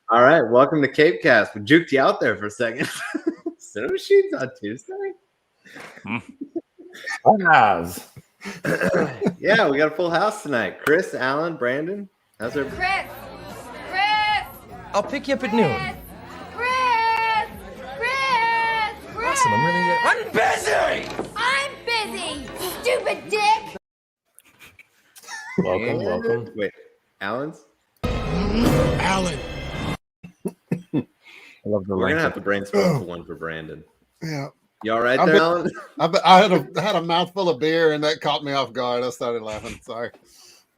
All right, welcome to CAPECAST. We juked you out there for a second. CiNEMACHiNE's on Tuesday. Yeah, we got a full house tonight. Chris, Alan, Brandon. How's everybody? Chris! I'll pick you up at noon. Chris! Awesome, I'm busy! I'm busy, stupid dick! Welcome. Wait, Alan's? Alan. I love the We're going to have to brainstorm for one for Brandon. Yeah. You all right there, Alan? I had a mouthful of beer and that caught me off guard. I started laughing. Sorry.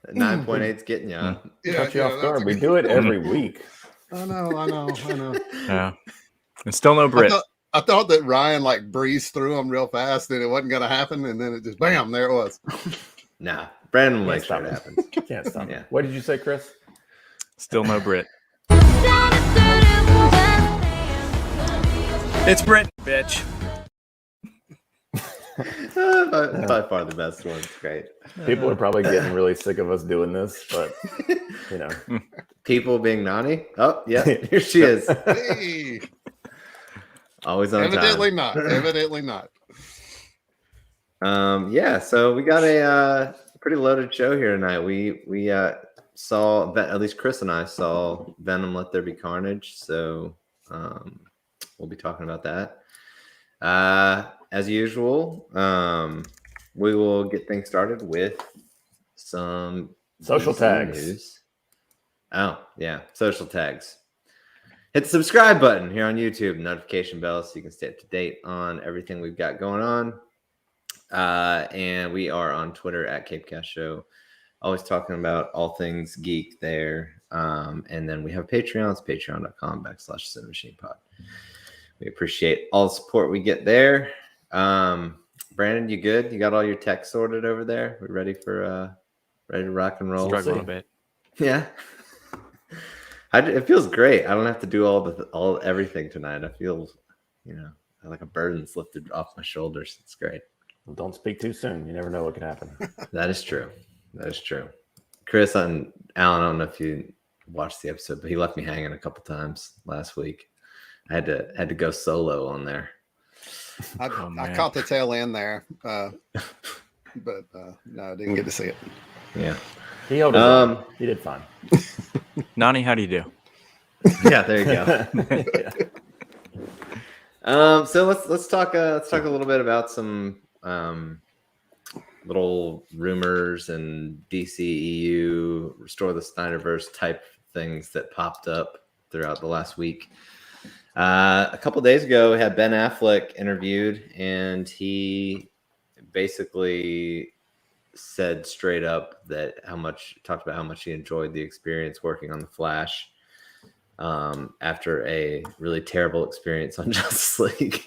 9.8's getting you, huh? Cut you off guard. We do it every week. I know. Yeah. And still no Brit. I thought that Ryan like breezed through them real fast and it wasn't going to happen. And then it just, bam, there it was. Nah, Brandon will make sure it happens. Can't stop. Yeah. What did you say, Chris? Still no Brit. It's Brit, bitch. By far the best one. It's great. People are probably getting really sick of us doing this, but you know, people being naughty. Oh, yeah, here she is. Hey. Always on Evidently time. not. Evidently not. Yeah, so we got a pretty loaded show here tonight. We saw, at least Chris and I saw Venom Let There Be Carnage, so we'll be talking about that. As usual, we will get things started with some social DC tags. news. Oh, yeah, social tags. Hit the subscribe button here on YouTube, notification bell, so you can stay up to date on everything we've got going on. And we are on Twitter at CapeCast Show, always talking about all things geek there. And then we have Patreon. It's patreon.com/CiNEMACHiNEPod. We appreciate all the support we get there. Brandon, you good? You got all your tech sorted over there? We ready to rock and roll? Struggling a bit. Yeah. It feels great. I don't have to do everything tonight. I feel, like a burden's lifted off my shoulders. It's great. Don't speak too soon. You never know what could happen. That is true. Chris and Alan, I don't know if you watched the episode, but he left me hanging a couple times last week. I had to go solo on there. I caught the tail end there, but no, I didn't get to see it. Yeah. He held his own. He did fine. Nani, how do you do? Yeah, there you go. So let's talk a little bit about some little rumors and DCEU Restore the Snyderverse type things that popped up throughout the last week. A couple days ago, we had Ben Affleck interviewed, and he basically said straight up talked about how much he enjoyed the experience working on The Flash after a really terrible experience on Justice League.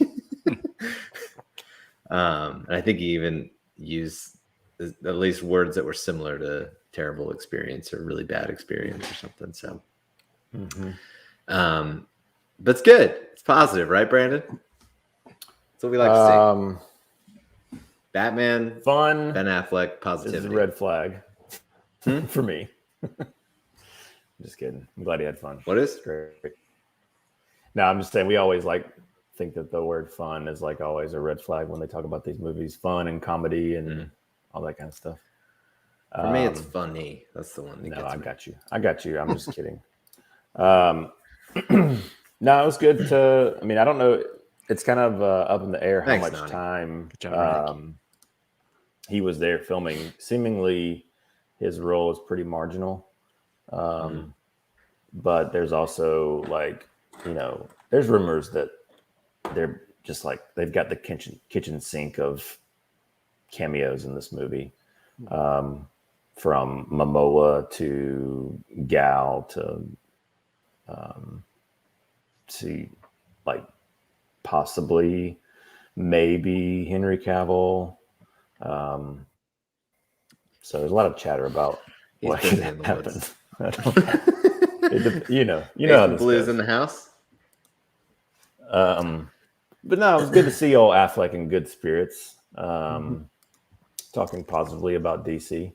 And I think he even used at least words that were similar to terrible experience or really bad experience or something. So, but it's good. It's positive, right, Brandon? That's what we like to see. Batman, Fun. Ben Affleck, This positivity. is a red flag for me. Just kidding. I'm glad he had fun. What is? Great. No, I'm just saying we always think that the word fun is always a red flag when they talk about these movies. Fun and comedy and all that kind of stuff. For me, it's funny. That's the one that No, gets I me. got you. I'm just kidding. No, it was good to. I mean, I don't know. It's kind of up in the air how Thanks, much Nani. time Good job, he was there filming. Seemingly, his role is pretty marginal. But there's also there's rumors that they're just they've got the kitchen sink of cameos in this movie, from Momoa to Gal to possibly maybe Henry Cavill. So there's a lot of chatter about what busy could in the happen. woods. I don't- you know how Making this blues goes. in the house. But no, it was good to see old Affleck in good spirits, talking positively about DC.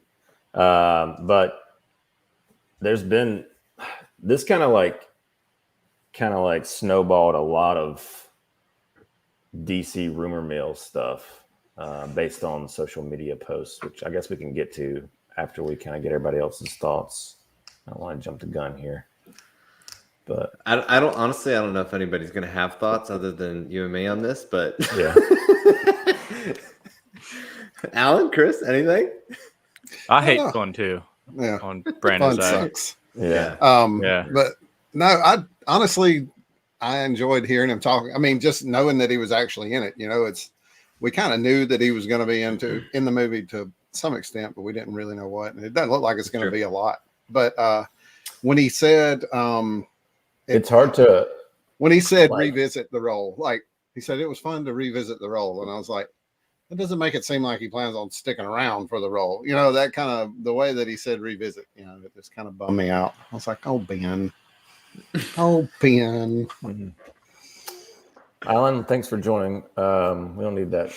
But there's been this kind of kind of like snowballed a lot of DC rumor mill stuff based on social media posts, which I guess we can get to after we kind of get everybody else's thoughts. I don't want to jump the gun here, but I don't honestly. I don't know if anybody's going to have thoughts other than you and me on this, but yeah. Alan, Chris, anything? I hate fun too. Yeah. On Fun Brandon's side. sucks. Yeah. Yeah. But no, I honestly enjoyed hearing him talk. I mean, just knowing that he was actually in it, we kind of knew that he was going to be in the movie to some extent, but we didn't really know what. And it doesn't look like it's going to be a lot. But when he said, it's hard to, when he said revisit the role, like he said, it was fun to revisit the role. And I was like, that doesn't make it seem like he plans on sticking around for the role. That kind of the way that he said revisit, it just kind of bummed me out. I was like, oh, Ben. Oh, Ben. Mm-hmm. Alan, thanks for joining. We don't need that.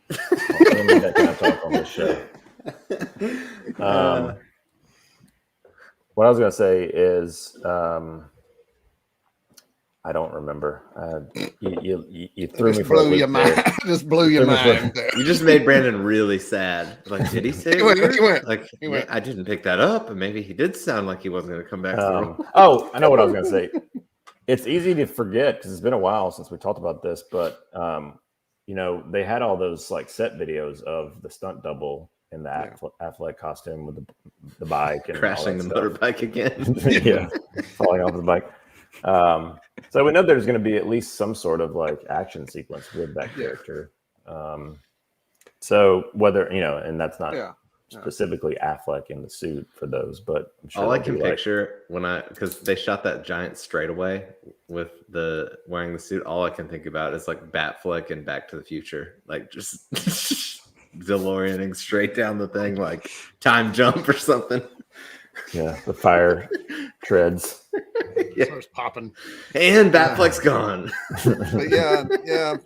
We don't need that kind of talk on this show. What I was going to say is, I don't remember. You threw me for a loop. Just blew your mind. You just made Brandon really sad. Like, did he say He went. He went. I didn't pick that up, and maybe he did sound like he wasn't going to come back. Oh, I know what I was going to say. It's easy to forget because it's been a while since we talked about this, but they had all those like set videos of the stunt double in the Affleck costume with the bike and crashing the motorbike again. Yeah, falling off the bike. So we know there's going to be at least some sort of like action sequence with that character. So whether and that's not specifically Affleck in the suit for those, but I'm sure all I can picture because they shot that giant straightaway with the wearing the suit, all I can think about is like Batfleck and Back to the Future, like just DeLoreaning straight down the thing, like time jump or something. Yeah, the fire treads. Starts popping, and Batfleck's gone. But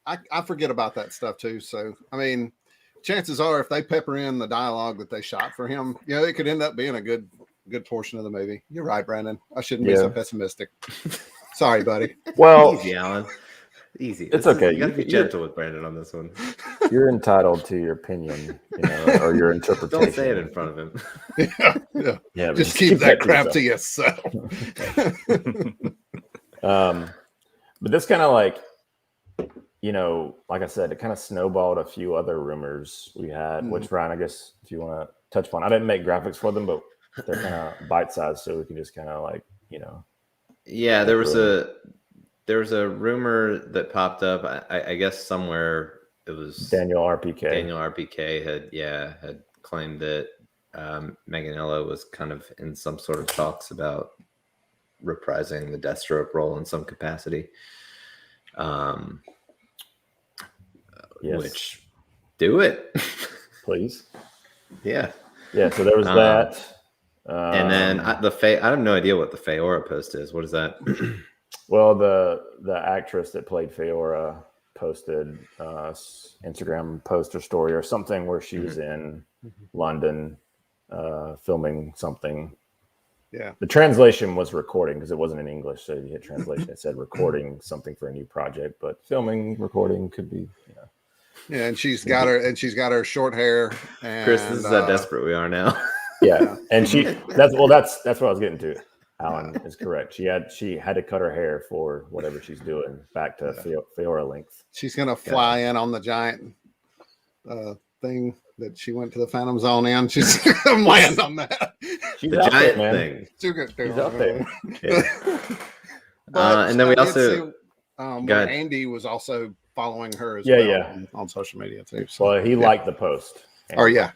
I forget about that stuff too. So I mean, chances are, if they pepper in the dialogue that they shot for him, it could end up being a good portion of the movie. You're right, Brandon. I shouldn't be so pessimistic. Sorry, buddy. Well, easy, Alan. Easy. It's okay. You got to be gentle with Brandon on this one. You're entitled to your opinion, or your interpretation. Don't say it in front of him. Yeah. Just keep that crap to yourself. But this kind of like, like I said, it kind of snowballed a few other rumors we had, which Ryan, I guess if you want to touch upon, I didn't make graphics for them, but they're kind of bite-sized, so we can just kind of like, Yeah, there was a rumor that popped up. I guess somewhere it was Daniel RPK. Daniel RPK had claimed that Manganiello was kind of in some sort of talks about reprising the Deathstroke role in some capacity. Yes. Which do it, please. Yeah. So there was that. And then I have no idea what the Feora post is. What is that? Well, the actress that played Feora posted Instagram post or story or something where she was in London filming something. Yeah. The translation was recording because it wasn't in English, so you hit translation. It said recording something for a new project, but filming, recording could be. Yeah, and she's got her short hair. And, Chris, this is how desperate we are now. Yeah, and that's what I was getting to. Alan is correct. She had to cut her hair for whatever she's doing back to Feora length. She's gonna fly in on the giant thing that she went to the Phantom Zone in. She's gonna land on that. She's the out giant there, man. thing. She's out there. Yeah. And then we also where Andy was also following her as on social media too. So, well, he liked the post. Yeah.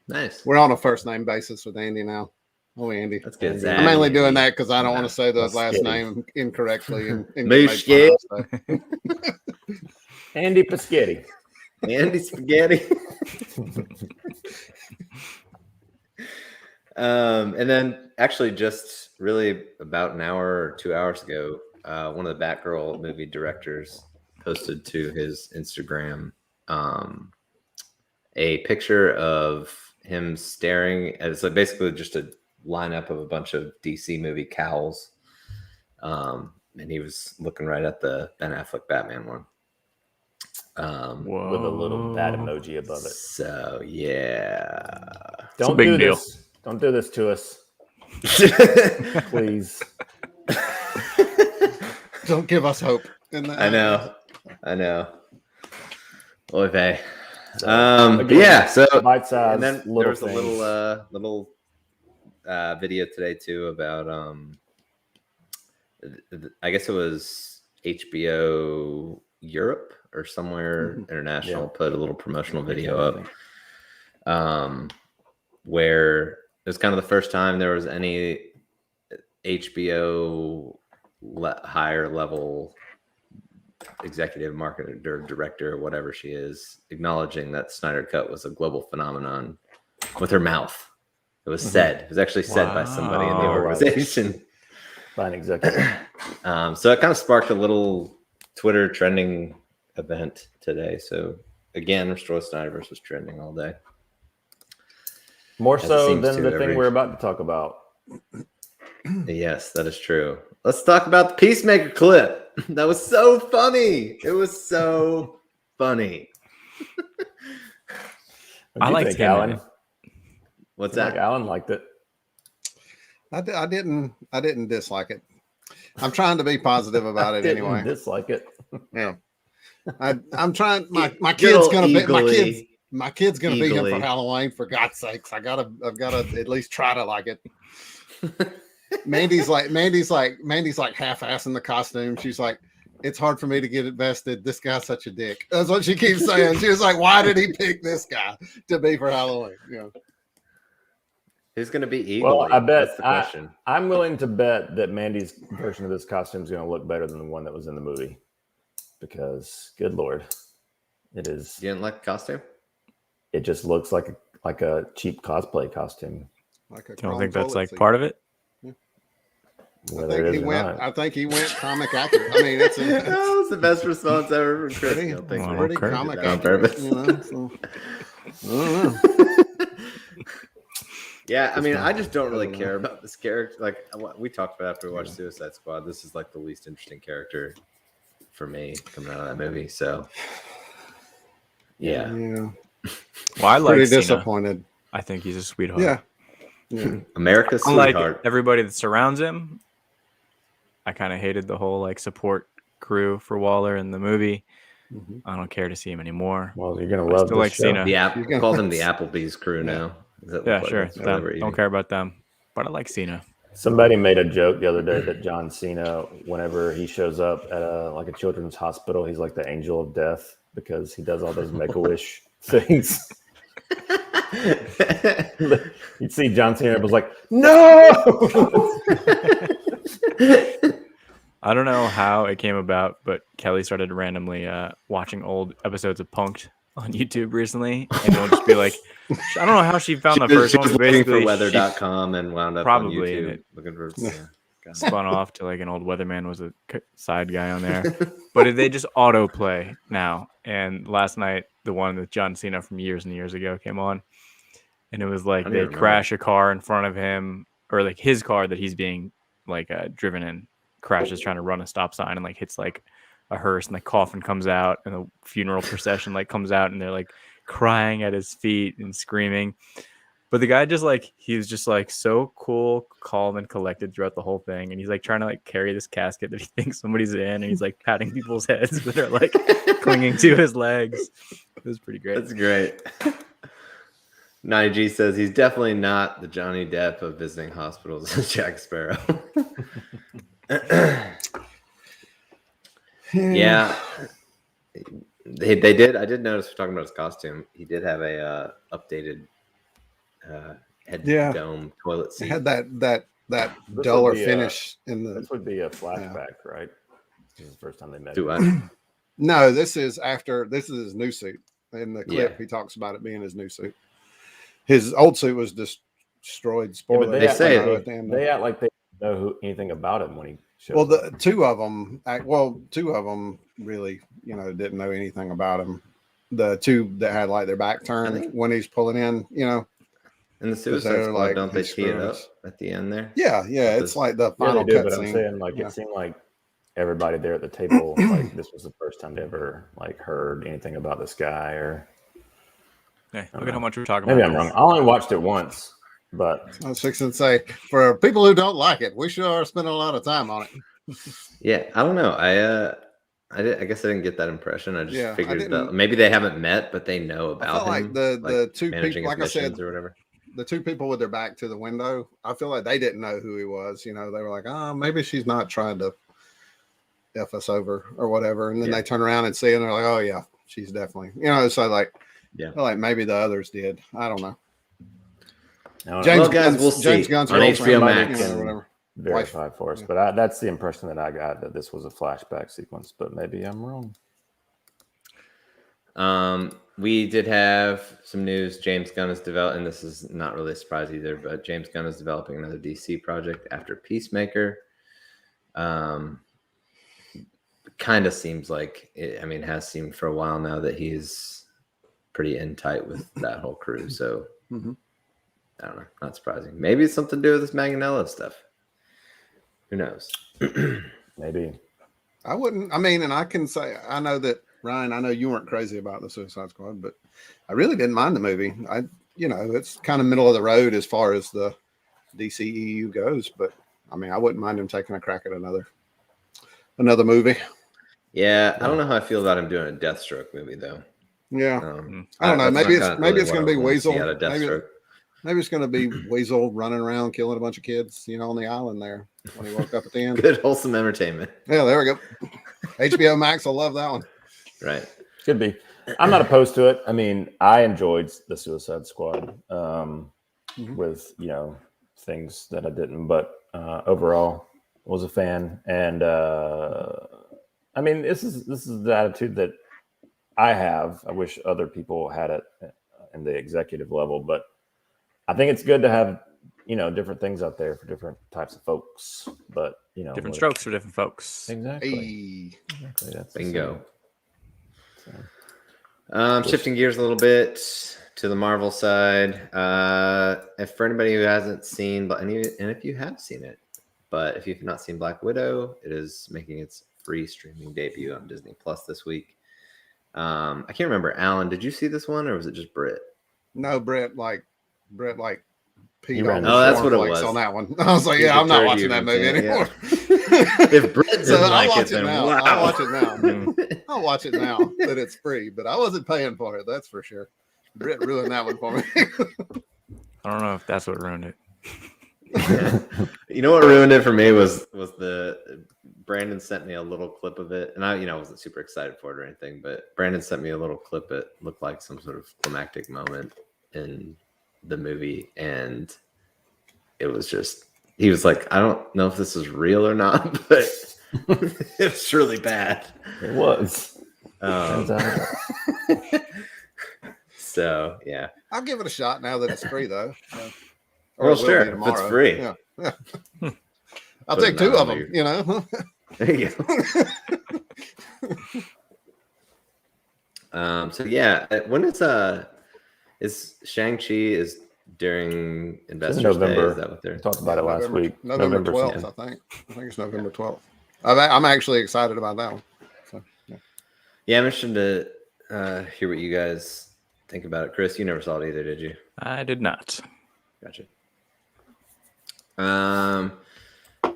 Nice. We're on a first name basis with Andy now. Oh, Andy. That's good. I'm mainly doing that because I don't want to say the last name incorrectly. And Andy Paschetti. Andy Spaghetti. And then actually just really about an hour or 2 hours ago, one of the Batgirl movie directors posted to his Instagram a picture of him staring at, so basically just a lineup of a bunch of DC movie cowls. And he was looking right at the Ben Affleck Batman one. With a little bat emoji above it. So yeah. Don't big do deal. this. Don't do this to us. Please. Don't give us hope. I know. Oy vey. Again, Yeah, so bite size, and then little there was a things. little video today too about I guess it was HBO Europe or somewhere international put a little promotional video up where it was kind of the first time there was any HBO higher level executive marketer or director or whatever she is acknowledging that Snyder Cut was a global phenomenon with her mouth. It was said. It was actually said by somebody in the Wow. organization. By an executive. So it kind of sparked a little Twitter trending event today. So again, Restore Snyderverse was trending all day. More As it so seems than to the every- thing we're about to talk about. Yes, that is true. Let's talk about the Peacemaker clip. That was so funny. It was so funny. What'd I you liked think, him in Alan. it. What's Like that? Alan liked it. I didn't dislike it. I'm trying to be positive about it Didn't anyway. dislike it. Yeah. I'm trying. My Good kid's old gonna be eagerly. my kid's gonna be him Eagerly. for Halloween. For God's sakes, I've got to at least try to like it. Mandy's like half-assing the costume. She's like, it's hard for me to get invested. This guy's such a dick. That's what she keeps saying. She was like, why did he pick this guy to be for Halloween? You know. Who's going to be eagerly? Well, I bet That's the question. I'm willing to bet that Mandy's version of this costume is going to look better than the one that was in the movie. Because, good Lord, it is. You didn't like the costume? It just looks like a cheap cosplay costume. Like a You don't chrome think that's toilet like seat. part of it? Whether it is or not. I think he went comic accurate. I mean, it's That was the best response ever from Chris. Pretty- I don't think Well, we pretty did okay. comic that on accurate, purpose. you know. So, I don't know. Yeah, I mean, I just don't really care about this character. Like we talked about after we watched Suicide Squad, this is like the least interesting character for me coming out of that movie. So, yeah, Yeah. Well, I like Pretty Cena. disappointed. I think he's a sweetheart. Yeah. Yeah. America's Unlike sweetheart. everybody that surrounds him, I kind of hated the whole like support crew for Waller in the movie. Mhm. I don't care to see him anymore. Well, you're going I to love still this like show. Cena. The app You're gonna- call them the Applebee's crew now. Is that Yeah, what- sure. that's It's what they them. were eating? Don't care about them. But I like Cena. Somebody made a joke the other day that John Cena, whenever he shows up at a children's hospital, he's like the angel of death because he does all those Make-A-Wish things. You'd see John Cena was like, no. I don't know how it came about, but Kelly started randomly watching old episodes of Punk'd on YouTube recently, and it'll just be like, I don't know how she found the first She one. was But looking for basically, weather.com and wound up Probably, on and YouTube it- looking for. she Yeah. spun off to like an old weatherman was a side guy on there. But they just autoplay now. And last night, the one with John Cena from years and years ago came on, and it was like I don't they even remember. crash a car in front of him, or like his car that he's being like driven in crashes trying to run a stop sign and like hits like a hearse, and the coffin comes out and the funeral procession like comes out and they're like crying at his feet and screaming. But the guy just like, he was just like so cool, calm and collected throughout the whole thing. And he's like trying to like carry this casket that he thinks somebody's in, and he's like patting people's heads that are like clinging to his legs. It was pretty great. That's great. 9G says he's definitely not the Johnny Depp of visiting hospitals as Jack Sparrow. Yeah. They did. I did notice, we're talking about his costume. He did have a updated head Yeah. dome toilet It seat. had that This duller would be, finish in the. This would be a flashback, right? This is the first time they met. Do No, this is his new suit. In the clip, Yeah. he talks about it being his new suit. His old suit was destroyed. Spoiler. they say alert, it- at the end of They it. act like they don't know anything about him when he shows Well, up. the two of them really, didn't know anything about him. The two that had like their back turned think- when he's pulling in, In the 'Cause Suicide they're Squad, like don't they tee it up extras. at the end there? Yeah, yeah, With it's this- like the Yeah, final they do, cut but I'm scene. saying like Yeah. it seemed like everybody there at the table, like this was the first time they ever like heard anything about this guy, or Hey, look at how much we're talking maybe about. I'm wrong. I only watched it once, but I was fixing to say, for people who don't like it, we sure are spending a lot of time on it. Yeah, I don't know. I guess I didn't get that impression. I just Yeah, I figured that didn't- maybe they haven't met, but they know I about felt him. like the two managing people, his like I said, missions or whatever. the two people with their back to the window, I feel like they didn't know who he was. You know, they were like, oh, maybe she's not trying to F us over or whatever. And then Yeah. they turn around and see it and they're like, oh, yeah, she's definitely, you know, so like, Yeah. I feel like maybe the others did. I don't know. no, James Well, guys, Gunn's- we'll see James Gunn's on girlfriend, HBO you Max. know, or whatever. verify for us. Yeah. But that's the impression that I got, that this was a flashback sequence. But maybe I'm wrong. We did have some news. James Gunn is developing. This is not really a surprise either, but James Gunn is developing another DC project after Peacemaker. Kind of seems like it, I mean, has seemed for a while now that he's pretty in tight with that whole crew. So Mhm. I don't know, not surprising. Maybe it's something to do with this Manganiello stuff. Who knows? Maybe. I wouldn't, I mean, and I can say, I know that Ryan, I know you weren't crazy about the Suicide Squad, but I really didn't mind the movie. You know, it's kind of middle of the road as far as the DCEU goes, but I mean, I wouldn't mind him taking a crack at another movie. Yeah, I don't know how I feel about him doing a Deathstroke movie though. Yeah. I don't know. that's Maybe not it's maybe really it's what going I to be want to Weasel. see out of Deathstroke. Maybe it's going to be Weasel running around killing a bunch of kids, you know, on the island there when he woke up at the end. Good wholesome entertainment. Yeah, there we go. HBO Max will love that one. Right. Could be. I'm not opposed to it. I mean, I enjoyed the Suicide Squad with, you know, things that I didn't, but overall was a fan. And I mean, this is the attitude that I have. I wish other people had it in the executive level, but I think it's good to have, you know, different things out there for different types of folks. But, you know, Different strokes for different folks. Exactly. Hey. Exactly. That's Bingo. So. Shifting gears a little bit to the Marvel side. If for anybody who hasn't seen, and if you have seen it, but if you've not seen Black Widow, it is making its free streaming debut on Disney Plus this week. I can't remember, Alan, did you see this one or was it just Britt? No, Brett peed ran on the Oh, that's the what it cornflakes was. on that one. I was like, He yeah, I'm not deterred watching you that from movie seeing it, anymore. If Britt So didn't I'll like watch it, it then now. wow. I'll watch it now. I'll watch it now that it's free, but I wasn't paying for it. That's for sure. Britt ruined that one for me. I don't know if that's what ruined it. Yeah. You know what ruined it for me was the Brandon sent me a little clip of it, and I wasn't super excited for it or anything, but Brandon sent me a little clip. It looked like some sort of climactic moment in the movie, and it was just, he was like, I don't know if this is real or not, but it's really bad. It was. So yeah, I'll give it a shot now that it's free, though. Or well, it will sure, be if it's tomorrow. free. Yeah. I'll Put take it two on of them, your- you know. There you go. So yeah, when is Shang-Chi is during Investors November. Day? Is that what they're? We talked about it last week. November 12th, something. I think. I think it's November 12th. I'm actually excited about that one. So, yeah. Yeah, I'm interested to hear what you guys think about it. Chris, you never saw it either, did you? I did not. Gotcha.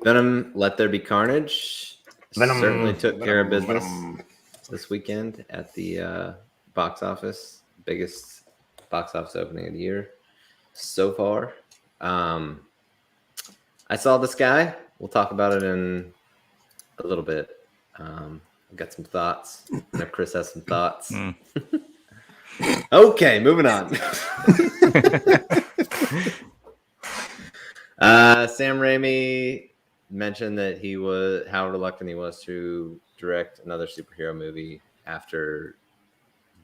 Venom, Let There Be Carnage. Venom. Certainly took care of business Venom. this weekend at the box office. Biggest box office opening of the year so far. I saw this guy. We'll talk about it in a little bit. I've got some thoughts. I know Chris has some thoughts. Okay, moving on. Sam Raimi mentioned that how reluctant he was to direct another superhero movie after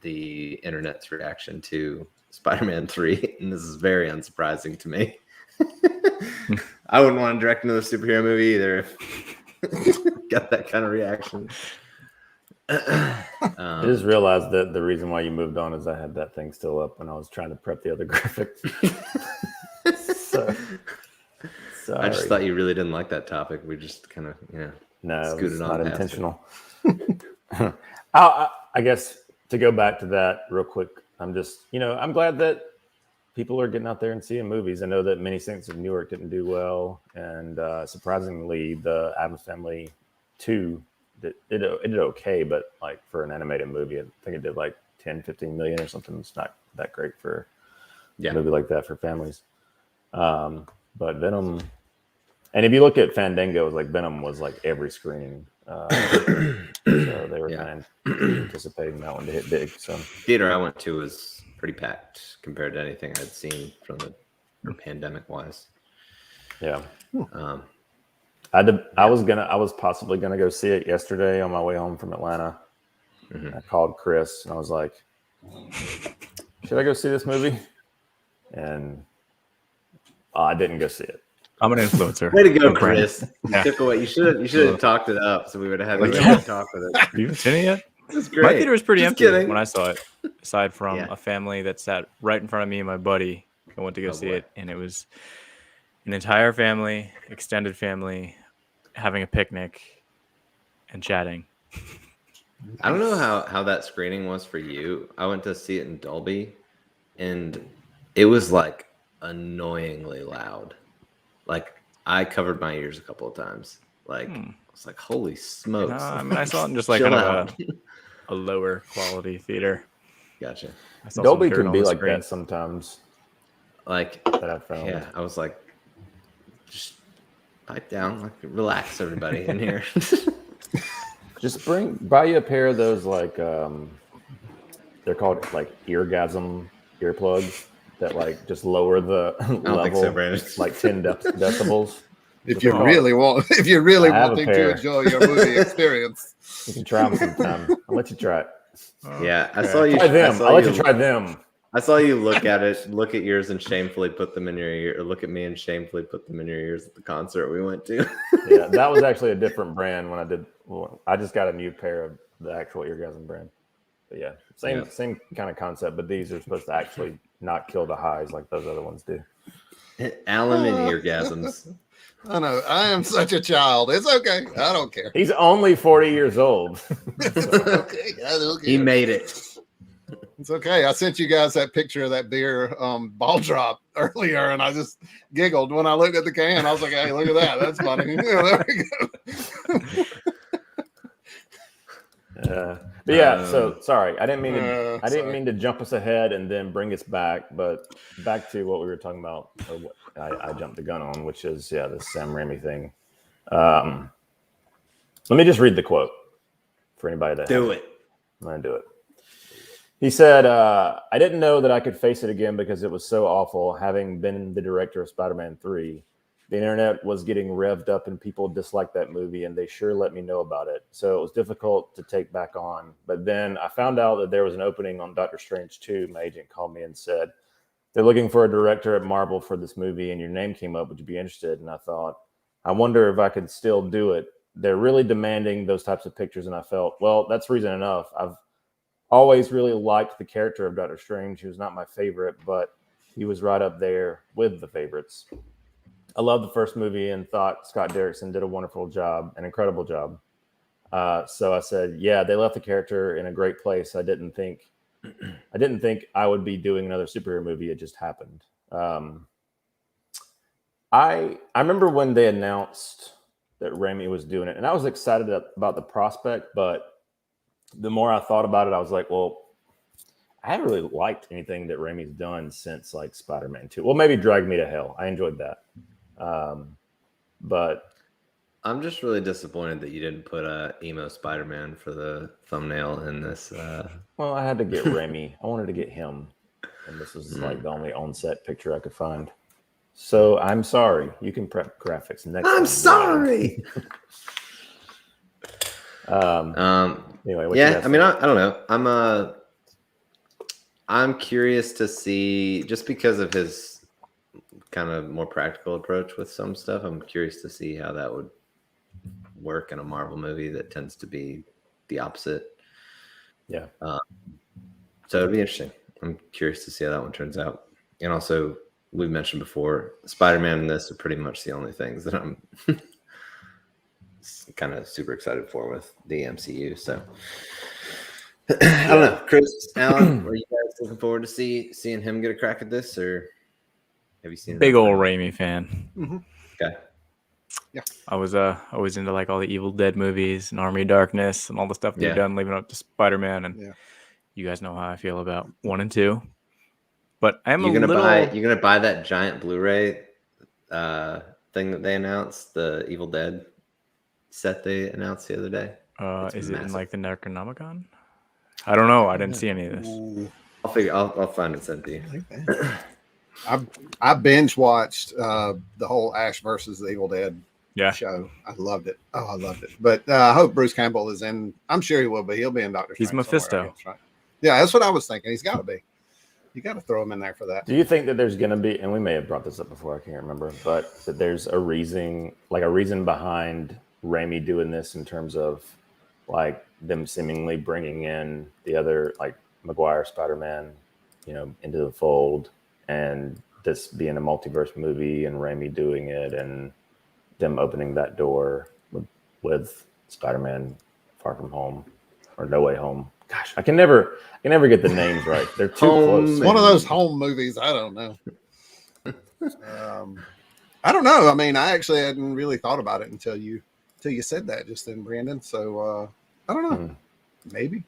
the internet's reaction to Spider-Man 3, and this is very unsurprising to me. I wouldn't want to direct another superhero movie either if got that kind of reaction. I just realized that the reason why you moved on is I had that thing still up when I was trying to prep the other graphic. Sorry. I just thought you really didn't like that topic. We just kind of, no, scooted it's on not past intentional. I guess to go back to that real quick, I'm just, I'm glad that people are getting out there and seeing movies. I know that Many Saints of Newark didn't do well, and surprisingly, the Addams Family 2 it did okay, but like for an animated movie, I think it did like 10, 15 million or something. It's not that great for a movie like that for families. But Venom, and if you look at Fandango, like Venom was like every screening. So they were kind of anticipating that one to hit big. So theater I went to was pretty packed compared to anything I'd seen from the pandemic wise. Yeah. I was possibly gonna go see it yesterday on my way home from Atlanta. I called Chris and I was like, should I go see this movie? And I didn't go see it. I'm an influencer. Way to go, No brand. Chris. Yeah. Took away. You should have talked it up, so we would have had a talk with it. Have you even seen it yet? It's great. My theater was pretty Just empty kidding. when I saw it, aside from a family that sat right in front of me and my buddy. I went to go see it, and it was an entire family, extended family, having a picnic and chatting. I don't know how that screening was for you. I went to see it in Dolby, and it was like annoyingly loud. Like I covered my ears a couple of times. Like I was like, "Holy smokes!" I mean, I saw it in just like kind of a lower quality theater. Gotcha. Dolby can be like that sometimes. Like that I found. Yeah, I was like, just pipe down, like relax, everybody in here. Just buy you a pair of those like they're called like eargasm earplugs that like just lower the level like 10 decibels. If you really want to enjoy your movie experience, you can try them sometime. I'll let you try it. Yeah, I saw you. Try them. I'll let you try them. I saw you look at yours and shamefully put them in your ear, or look at me and shamefully put them in your ears at the concert we went to. Yeah, that was actually a different brand when I did. Well, I just got a new pair of the actual eargasm brand. But yeah, same kind of concept, but these are supposed to actually not kill the highs like those other ones do. Alan and eargasms. I know. I am such a child. It's okay. I don't care. He's only 40 years old. Okay. I don't care. He made it. It's okay. I sent you guys that picture of that beer ball drop earlier, and I just giggled when I looked at the can. I was like, "Hey, look at that! That's funny." There we go. But yeah, so sorry, I didn't mean to jump us ahead and then bring us back, but back to what we were talking about, or what I jumped the gun on, which is the Sam Raimi thing. Let me just read the quote for anybody that do it. I'm gonna do it. He said, I didn't know that I could face it again because it was so awful. Having been the director of Spider-Man 3, the internet was getting revved up and people disliked that movie, and they sure let me know about it. So it was difficult to take back on. But then I found out that there was an opening on Doctor Strange 2. My agent called me and said, they're looking for a director at Marvel for this movie, and your name came up. Would you be interested? And I thought, I wonder if I could still do it. They're really demanding those types of pictures. And I felt, well, that's reason enough. I've always really liked the character of Doctor Strange. He was not my favorite, but he was right up there with the favorites. I loved the first movie and thought Scott Derrickson did a wonderful job, an incredible job. So I said, yeah, they left the character in a great place. I didn't think I would be doing another superhero movie. It just happened. I remember when they announced that Raimi was doing it, and I was excited about the prospect, but the more I thought about it, I was like, well, I haven't really liked anything that Raimi's done since like Spider-Man 2. Well, maybe Drag Me to Hell. I enjoyed that. But I'm just really disappointed that you didn't put emo Spider-Man for the thumbnail in this. Well, I had to get Raimi. I wanted to get him. And this was like the only on-set picture I could find. So I'm sorry. You can prep graphics next time. I'm sorry. Anyway, yeah, I mean, I don't know. I'm curious to see, just because of his kind of more practical approach with some stuff. I'm curious to see how that would work in a Marvel movie that tends to be the opposite. Yeah. So it'd be interesting. I'm curious to see how that one turns out. And also, we've mentioned before, Spider-Man and this are pretty much the only things that I'm kind of super excited for with the MCU. So I don't know, Chris, Alan, are you guys looking forward to seeing him get a crack at this, or have you seen? Big old Raimi fan. Mm-hmm. Okay. Yeah, I was always into like all the Evil Dead movies and Army of Darkness and all the stuff they've done leading up to Spider-Man, and you guys know how I feel about 1 and 2. But I'm you're gonna buy that giant Blu-ray thing that they announced, the Evil Dead set they announced the other day. Is it in like the Necronomicon? I don't know. I didn't see any of this. I'll find it sent to you. I binge watched the whole Ash versus the Evil Dead show. I loved it. Oh, I loved it. But I hope Bruce Campbell is in. I'm sure he will be. He'll be in Doctor Strange. He's Mephisto. Guess, right? Yeah, that's what I was thinking. He's got to be. You got to throw him in there for that. Do you think that there's going to be, and we may have brought this up before, I can't remember, but that there's a reason behind Raimi doing this in terms of like them seemingly bringing in the other, like Maguire Spider-Man, into the fold, and this being a multiverse movie and Raimi doing it and them opening that door with Spider-Man Far From Home or No Way Home. Gosh, I can never get the names right. They're too close. One of those home movies. I don't know. I don't know. I mean, I actually hadn't really thought about it until you said that just then, Brandon. So I don't know. Maybe.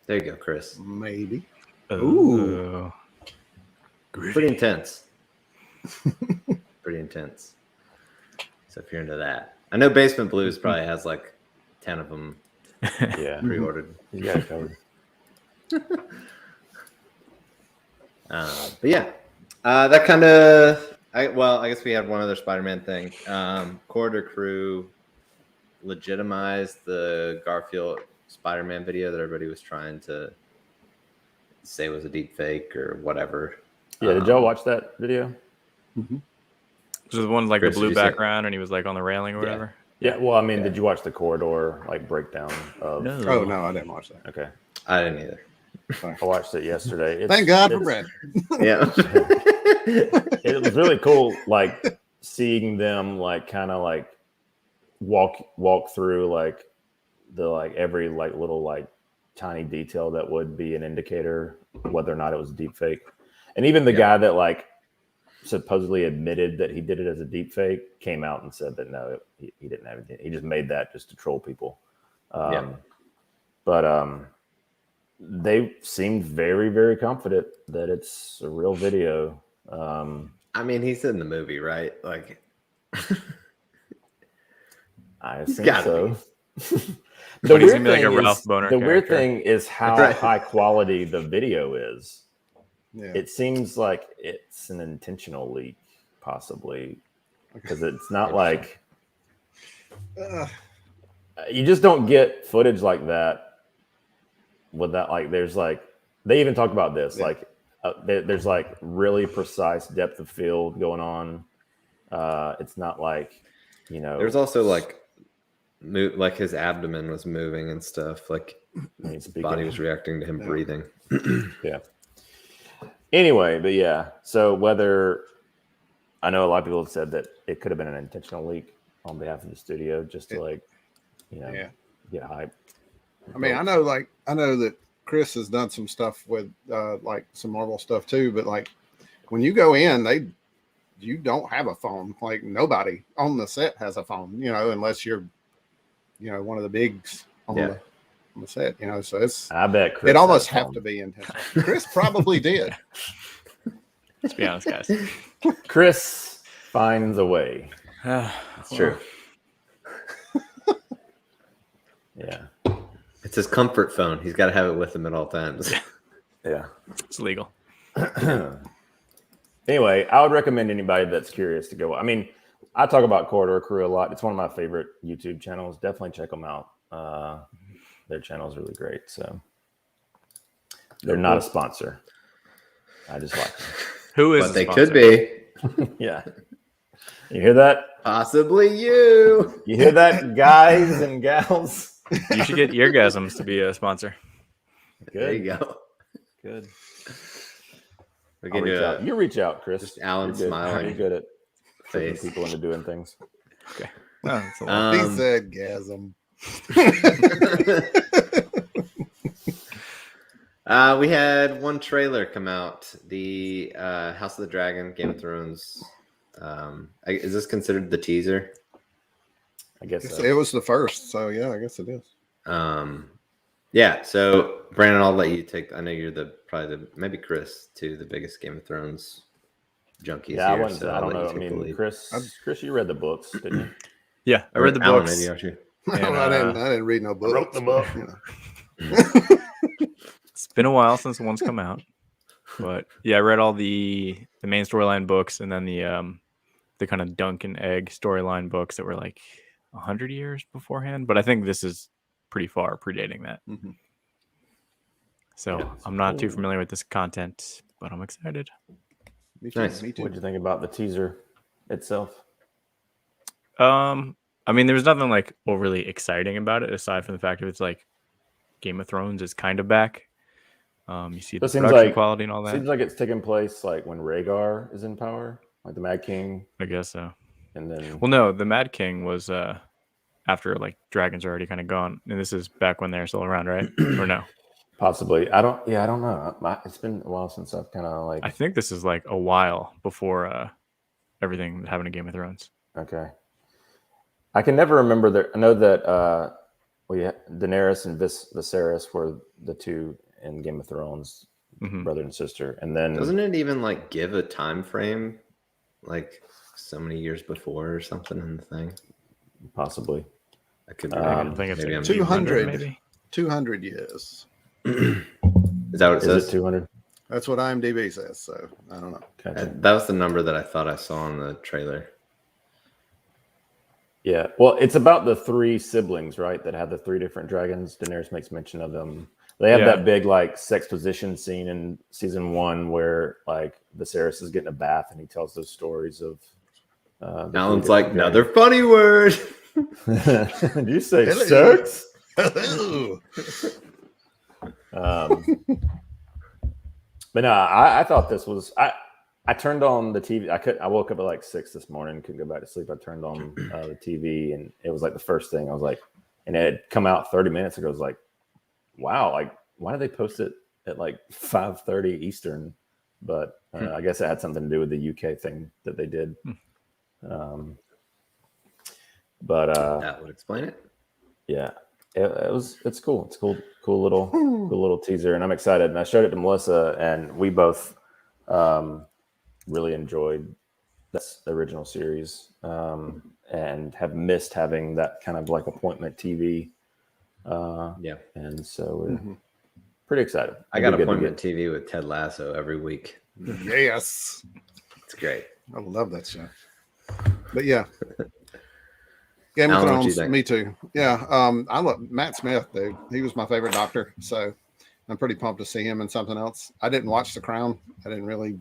There you go, Chris. Maybe. Ooh. Pretty intense. Pretty intense. So if you're into that, I know Basement Blues probably has like 10 of them. Pre-ordered. You got it covered. But yeah, that kind of. I guess we had one other Spider-Man thing. Corridor Crew legitimized the Garfield Spider-Man video that everybody was trying to say was a deep fake or whatever. Yeah, did y'all watch that video? Mm-hmm. Was it the one like Chris, the blue background and he was like on the railing or whatever? Yeah, well, I mean, did you watch the Corridor like breakdown of? No. Oh no, I didn't watch that. Okay, I didn't either. I watched it yesterday. Thank God for Brad. Yeah, it was really cool, like seeing them like kind of like walk through like the like every like little like tiny detail that would be an indicator whether or not it was deep fake, and even the guy that like supposedly admitted that he did it as a deep fake came out and said that no, he didn't have anything. He just made that just to troll people. But they seemed very, very confident that it's a real video. I mean, he's in the movie, right? Like, I assume so. But he's gonna be like a Ralph Boner the weird character. thing is how high quality the video is. Yeah. It seems like it's an intentional leak, possibly, because it's not like you just don't get footage like that without like there's like they even talk about this like there's like really precise depth of field going on. It's not like there's also like his abdomen was moving and stuff, like his body was reacting to him breathing. Yeah. Anyway, but yeah, so whether I know a lot of people have said that it could have been an intentional leak on behalf of the studio just to like, get hype. I mean, I know that Chris has done some stuff with like some Marvel stuff too, but like when you go in, you don't have a phone. Like nobody on the set has a phone, unless you're, one of the bigs on the set, so it's. I bet Chris it almost have to be intentional. Chris probably did. Let's be honest, guys. Chris finds a way. It's true. Yeah. It's his comfort phone. He's got to have it with him at all times. Yeah. It's legal. Anyway, I would recommend anybody that's curious to go. I mean, I talk about Corridor Crew a lot. It's one of my favorite YouTube channels. Definitely check them out. Their channel is really great. So they're not a sponsor. I just like them. Who is? But they could be. Yeah. You hear that? Possibly you. You hear that, guys and gals? You should get Eargasms to be a sponsor. Good. There you go. Good. We I'll can reach do out. You reach out, Chris. just Alan You're good. smiling You're good at tricking face. people into doing things. Okay. Oh, that's a lot. He said gasm. We had one trailer come out. The House of the Dragon, Game of Thrones. Is this considered the teaser? I guess so. It was the first, so yeah, I guess it is. Yeah. So Brandon, I'll let you take. I know you're maybe Chris too, the biggest Game of Thrones junkies Yeah, here. I don't know. I mean, Chris, you read the books, didn't you? Yeah, I read the Alan, books. maybe, aren't you? And, I didn't read no books. wrote the book. You know. It's been a while since one's come out, but yeah, I read all the main storyline books and then the kind of Dunk and Egg storyline books that were like 100 years beforehand. But I think this is pretty far predating that. Mm-hmm. So Yeah, I'm not too familiar with this content, but I'm excited. Me too. Nice. Me too. What did you think about the teaser itself? I mean, there was nothing like overly exciting about it aside from the fact that it's like Game of Thrones is kind of back. You see the production quality and all that. Seems like it's taking place like when Rhaegar is in power, like the Mad King. I guess so. And then, well, no, the Mad King was after like dragons are already kind of gone, and this is back when they're still around, right? Or no? possibly. I don't know. It's been a while since I've kind of like. I think this is like a while before everything that happened in Game of Thrones. Okay. I can never remember that. I know that Daenerys and Viserys were the two in Game of Thrones, brother and sister. And then doesn't it even like give a time frame, like so many years before or something in the thing? Possibly. I could be I think it's like 200, maybe 200 years. Is that what it says? Is it 200? That's what IMDb says. So I don't know. Okay. That was the number that I thought I saw in the trailer. Yeah. Well, it's about the three siblings, right? That have the three different dragons. Daenerys makes mention of them. They have that big like sex position scene in season 1 where like Viserys is getting a bath and he tells those stories of. Alan's like, another funny word. Did you say Hello. sex? But no, I thought this was. I turned on the TV. I woke up at like 6 this morning. Couldn't go back to sleep. I turned on the TV, and it was like the first thing. I was like, and it had come out 30 minutes ago. I was like, wow, like why did they post it at like 5:30 Eastern? But I guess it had something to do with the UK thing that they did. But that would explain it. yeah, it's cool. It's cool little teaser, and I'm excited. And I showed it to Melissa, and we both really enjoyed the original series, and have missed having that kind of like appointment TV. And so we're pretty excited. I got appointment TV with Ted Lasso every week. Yes. It's great. I love that show. But yeah. Game of Alan, what you Thrones, think? me too. Yeah. I love Matt Smith, dude. He was my favorite Doctor. So I'm pretty pumped to see him in something else. I didn't watch The Crown. I didn't really,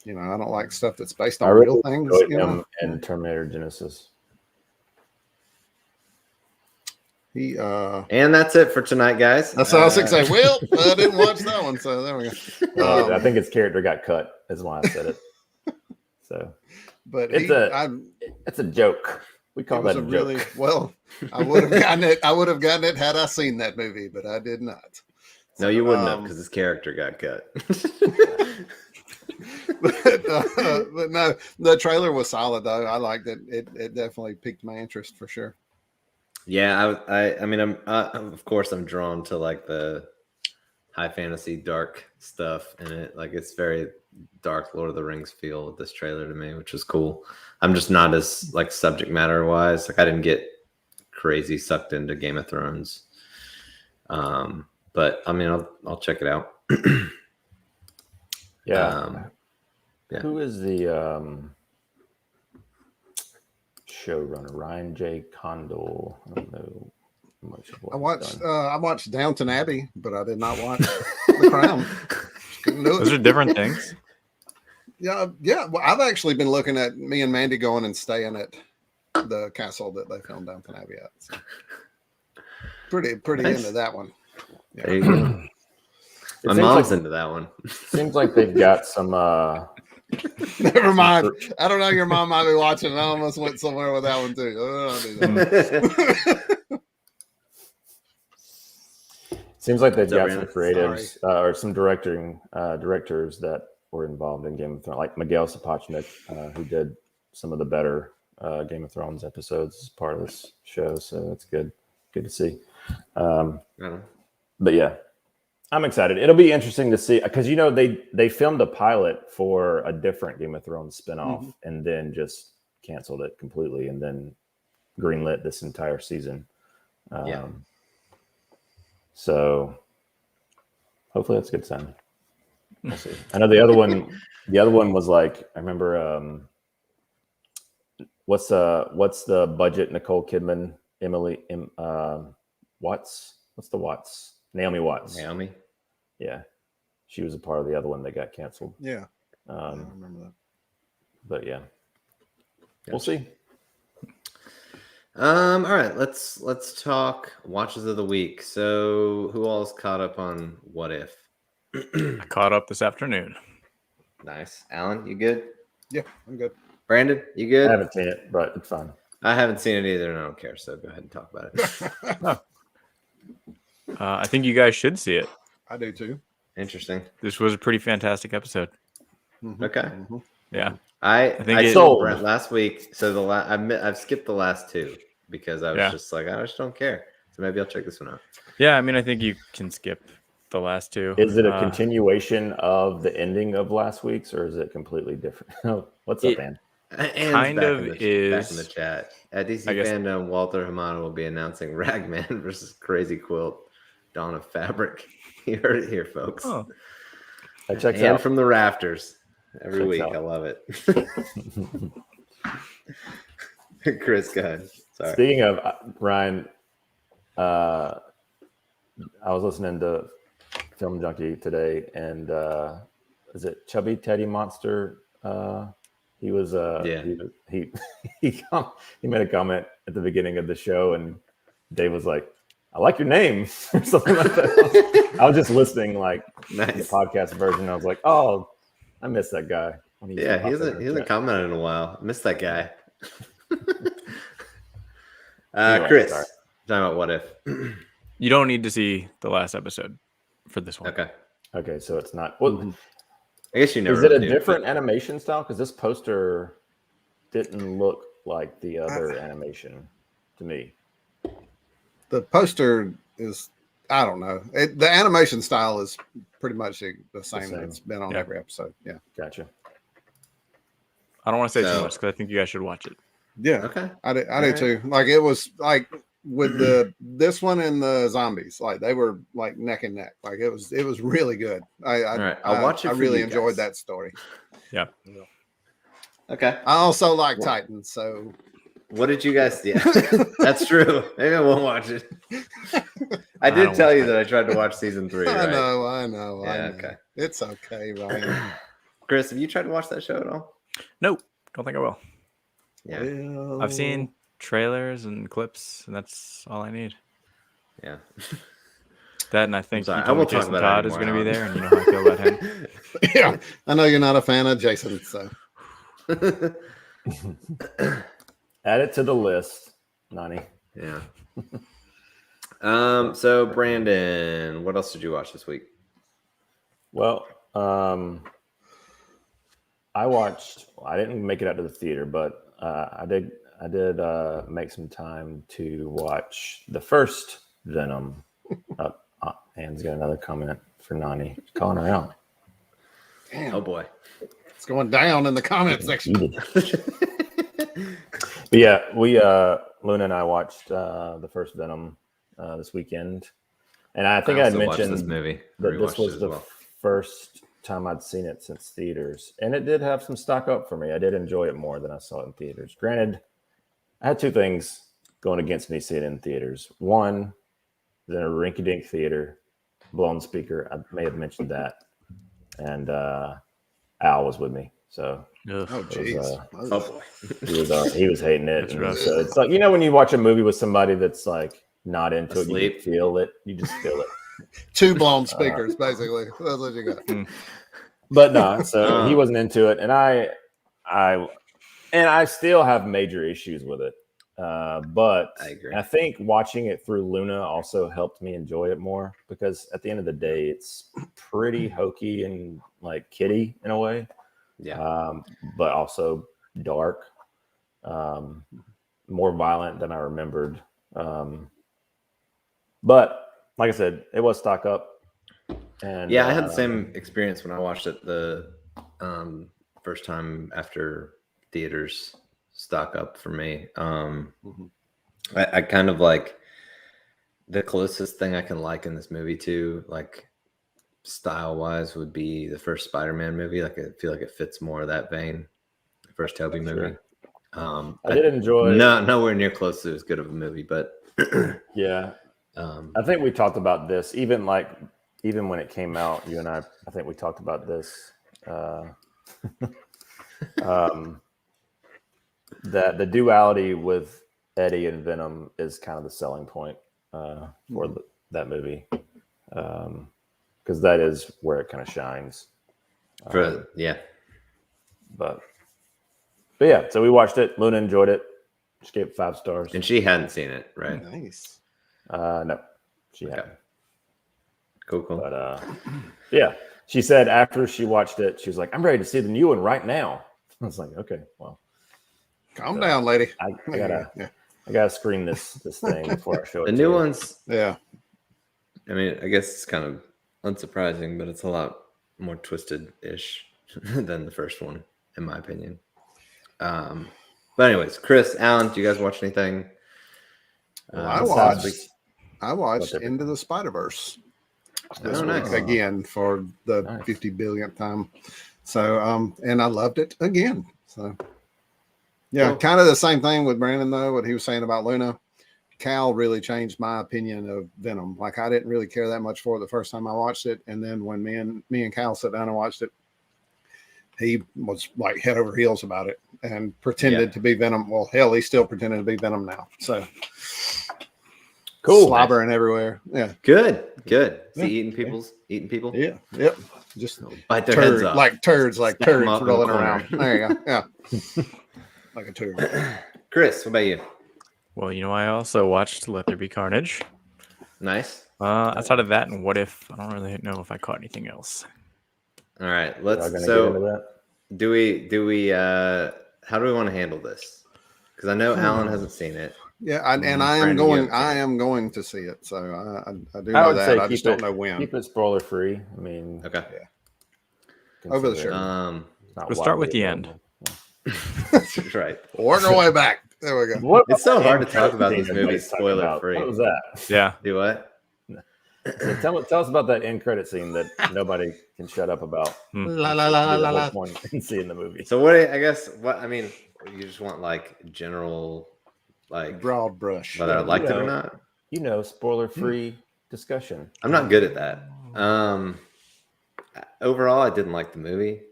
I don't like stuff that's based on real things. Him and Terminator Genesis. And that's it for tonight, guys. That's what I was going to say. Well, I didn't watch that one, so there we go. I think his character got cut. Is why I said it. So, but it's a joke. We call that a joke. Really well. I would have gotten it. I would have gotten it had I seen that movie, but I did not. No, you wouldn't have because his character got cut. but no, the trailer was solid though. I liked it. It definitely piqued my interest for sure. Yeah, I mean, I'm of course I'm drawn to like the high fantasy dark stuff in it. Like it's very dark Lord of the Rings feel with this trailer to me, which is cool. I'm just not as like subject matter wise. Like I didn't get crazy sucked into Game of Thrones. But I mean, I'll check it out. Yeah. Yeah. Who is the showrunner? Ryan J. Condal. I don't know much of what I watched Downton Abbey, but I did not watch The Crown. Couldn't do it. Those are different things. Yeah. Well, I've actually been looking at me and Mandy going and staying at the castle that they filmed Downton Abbey at. So pretty Nice. into that one. Yeah. There you go. My mom's into that one. Seems like they've got some. Never mind. I don't know. Your mom might be watching. I almost went somewhere with that one too. I'll do that. Seems like they've got Brandon? some creatives or some directors that were involved in Game of Thrones, like Miguel Sapochnik, who did some of the better Game of Thrones episodes as part of this show. So that's good to see. But yeah, I'm excited. It'll be interesting to see because they filmed a pilot for a different Game of Thrones spinoff and then just canceled it completely and then greenlit this entire season. So hopefully that's a good sign. We'll see. I know the other one was like, I remember what's the budget Nicole Kidman, Watts? What's the Watts? Naomi Watts. Naomi? Yeah. She was a part of the other one that got canceled. Yeah. I remember that. But yeah. We'll see. All right, let's talk watches of the week. So who all is caught up on What If? I caught up this afternoon. Nice. Alan, you good? Yeah, I'm good. Brandon, you good? I haven't seen it, but it's fine. I haven't seen it either, and I don't care. So go ahead and talk about it. I think you guys should see it. I do too. Interesting. This was a pretty fantastic episode. Okay. Yeah. I think I it- told Brent last week. So I've skipped the last two because I was Yeah. just like, I just don't care. So maybe I'll check this one out. Yeah, I mean, I think you can skip the last two. Is it a continuation of the ending of last week's, or is it completely different? What's up, man? And Kind back of in the, is. back in the chat. At DC I guess- Fandom, Walter Hamada will be announcing Ragman versus Crazy Quilt, Dawn of Fabric. You heard it here, folks. Oh, That checks And out. from the rafters every Checks week. out. I love it. Chris, go ahead. Sorry. Speaking of Ryan, I was listening to Film Junkie today, and is it Chubby Teddy Monster? He was he made a comment at the beginning of the show, and Dave was like, "I like your name," or something like that. I was just listening, like the Nice. podcast version. I was like, "Oh, I miss that guy." When he Yeah, he popped in hasn't our he hasn't chat. commented in a while. I missed that guy. Anyway, Chris, sorry. talking about What If. you don't need to see the last episode for this one. Okay. Okay, so it's not. Well, I guess you never is it a really do, different but- animation style? Because this poster didn't look like the other animation to me. The poster is, I don't know. The animation style is pretty much the same same. that's been on Yeah. every episode. Yeah. Gotcha. I don't want to say So- too much because I think you guys should watch it. Yeah. Okay. I do Alright. too. Like it was like with this one and the zombies, like they were like neck and neck. Like it was really good. All right, I'll watch it I for really you enjoyed guys. that story. Yeah. Okay. I also like Well- Titans, so What did you guys? Yeah, that's true. Maybe I won't watch it. I did don't tell watch you it. that I tried to watch season 3. I Right? know, I know. Yeah, okay. It's okay, Ryan. Chris, have you tried to watch that show at all? Nope. Don't think I will. Yeah. Well, I've seen trailers and clips, and that's all I need. Yeah. That, and I think sorry, you I told me won't talk Jason about it Todd is anymore, going to be Alan. there, and you know how I feel about him. Yeah, I know you're not a fan of Jason, so Add it to the list, Nani. Yeah. So Brandon, what else did you watch this week? Well, I watched. I didn't make it out to the theater, but I did make some time to watch the first Venom. Anne's got another comment for Nani, calling her out. damn, Oh boy. it's going down in the comment section. But yeah, we Luna and I watched the first Venom this weekend, and I think I had also watched mentioned this movie. that Rewatched this it was as the well. first time I'd seen it since theaters, and it did have some stock up for me. I did enjoy it more than I saw it in theaters. Granted, I had two things going against me seeing it in theaters. One, in a rinky-dink theater, blown speaker. I may have mentioned that, and Al was with me, so Oh, it was, jeez. Oh boy. he was hating it. That's And rough. so it's like, when you watch a movie with somebody that's like not into it, you Asleep. can feel it. You just feel it. 2 blown speakers, basically. That's what you got. But no, so he wasn't into it, and I still have major issues with it. But I agree. I think watching it through Luna also helped me enjoy it more because at the end of the day, it's pretty hokey and like kiddie in a way. Yeah. But also dark, more violent than I remembered. But like I said, it was stock up. And yeah, I had the same experience when I watched it the first time after theaters stock up for me. I kind of like the closest thing I can liken this movie to, like style wise, would be the first Spider-Man movie. Like I feel like it fits more of that vein. The first Tobey movie. I did enjoy. Nowhere near close to as good of a movie, but yeah. I think we talked about this even when it came out. You and I think we talked about this. That the duality with Eddie and Venom is kind of the selling point for that movie, because that is where it kind of shines. but yeah, so we watched it. Luna enjoyed it. She gave it 5 stars. and she hadn't seen it, right? Nice. No, she Okay. hadn't. Cool. But yeah, she said after she watched it, she was like, "I'm ready to see the new one right now." I was like, "Okay, well, Calm down, lady. I gotta screen this thing before I show it." The to new you. ones, Yeah. I mean, I guess it's kind of unsurprising, but it's a lot more twisted-ish than the first one, in my opinion. But anyways, Chris, Alan, do you guys watch anything? I besides watched Into the Spider-Verse this Oh, week nice. again for the 50 billionth time. So, and I loved it again. So, yeah, Cool. kind of the same thing with Brandon, though, what he was saying about Luna. Cal really changed my opinion of Venom. Like, I didn't really care that much for it the first time I watched it. And then when me and Cal sat down and watched it, he was like head over heels about it and pretended to be Venom. Well, hell, he's still pretending to be Venom now. So Cool. slobbering everywhere. Yeah. Good. Is Yeah. he eating people? Yeah. Yep. Just Bite their heads off. like turds Snap 'em turds up in the rolling corner. around. There you go. Yeah. Like a turd. Chris, what about you? Well, I also watched Let There Be Carnage. Nice. Outside of that and What If, I don't really know if I caught anything else. All right. Y'all gonna get into So that? do we how do we want to handle this? Because I know Alan hasn't seen it. Yeah, and I am Brandon, you going. haven't I seen it. am going to see it. So I do I know would that. say I just don't know when. Keep it spoiler free. I mean, Okay. Over the consider it shoulder. not We'll start with widely the end. available. Right. Work our way back. There we go. What It's so about hard to the talk end about credit these scene movies everybody's talking about? spoiler-free. What was that? Yeah. Do what? So tell us about that end credit scene that nobody can shut up about. La la la Be the la whole la. point in seeing the movie. So I mean, you just want like general, like Broad brush. whether I liked it or know. not. Spoiler free discussion. I'm not good at that. Overall, I didn't like the movie.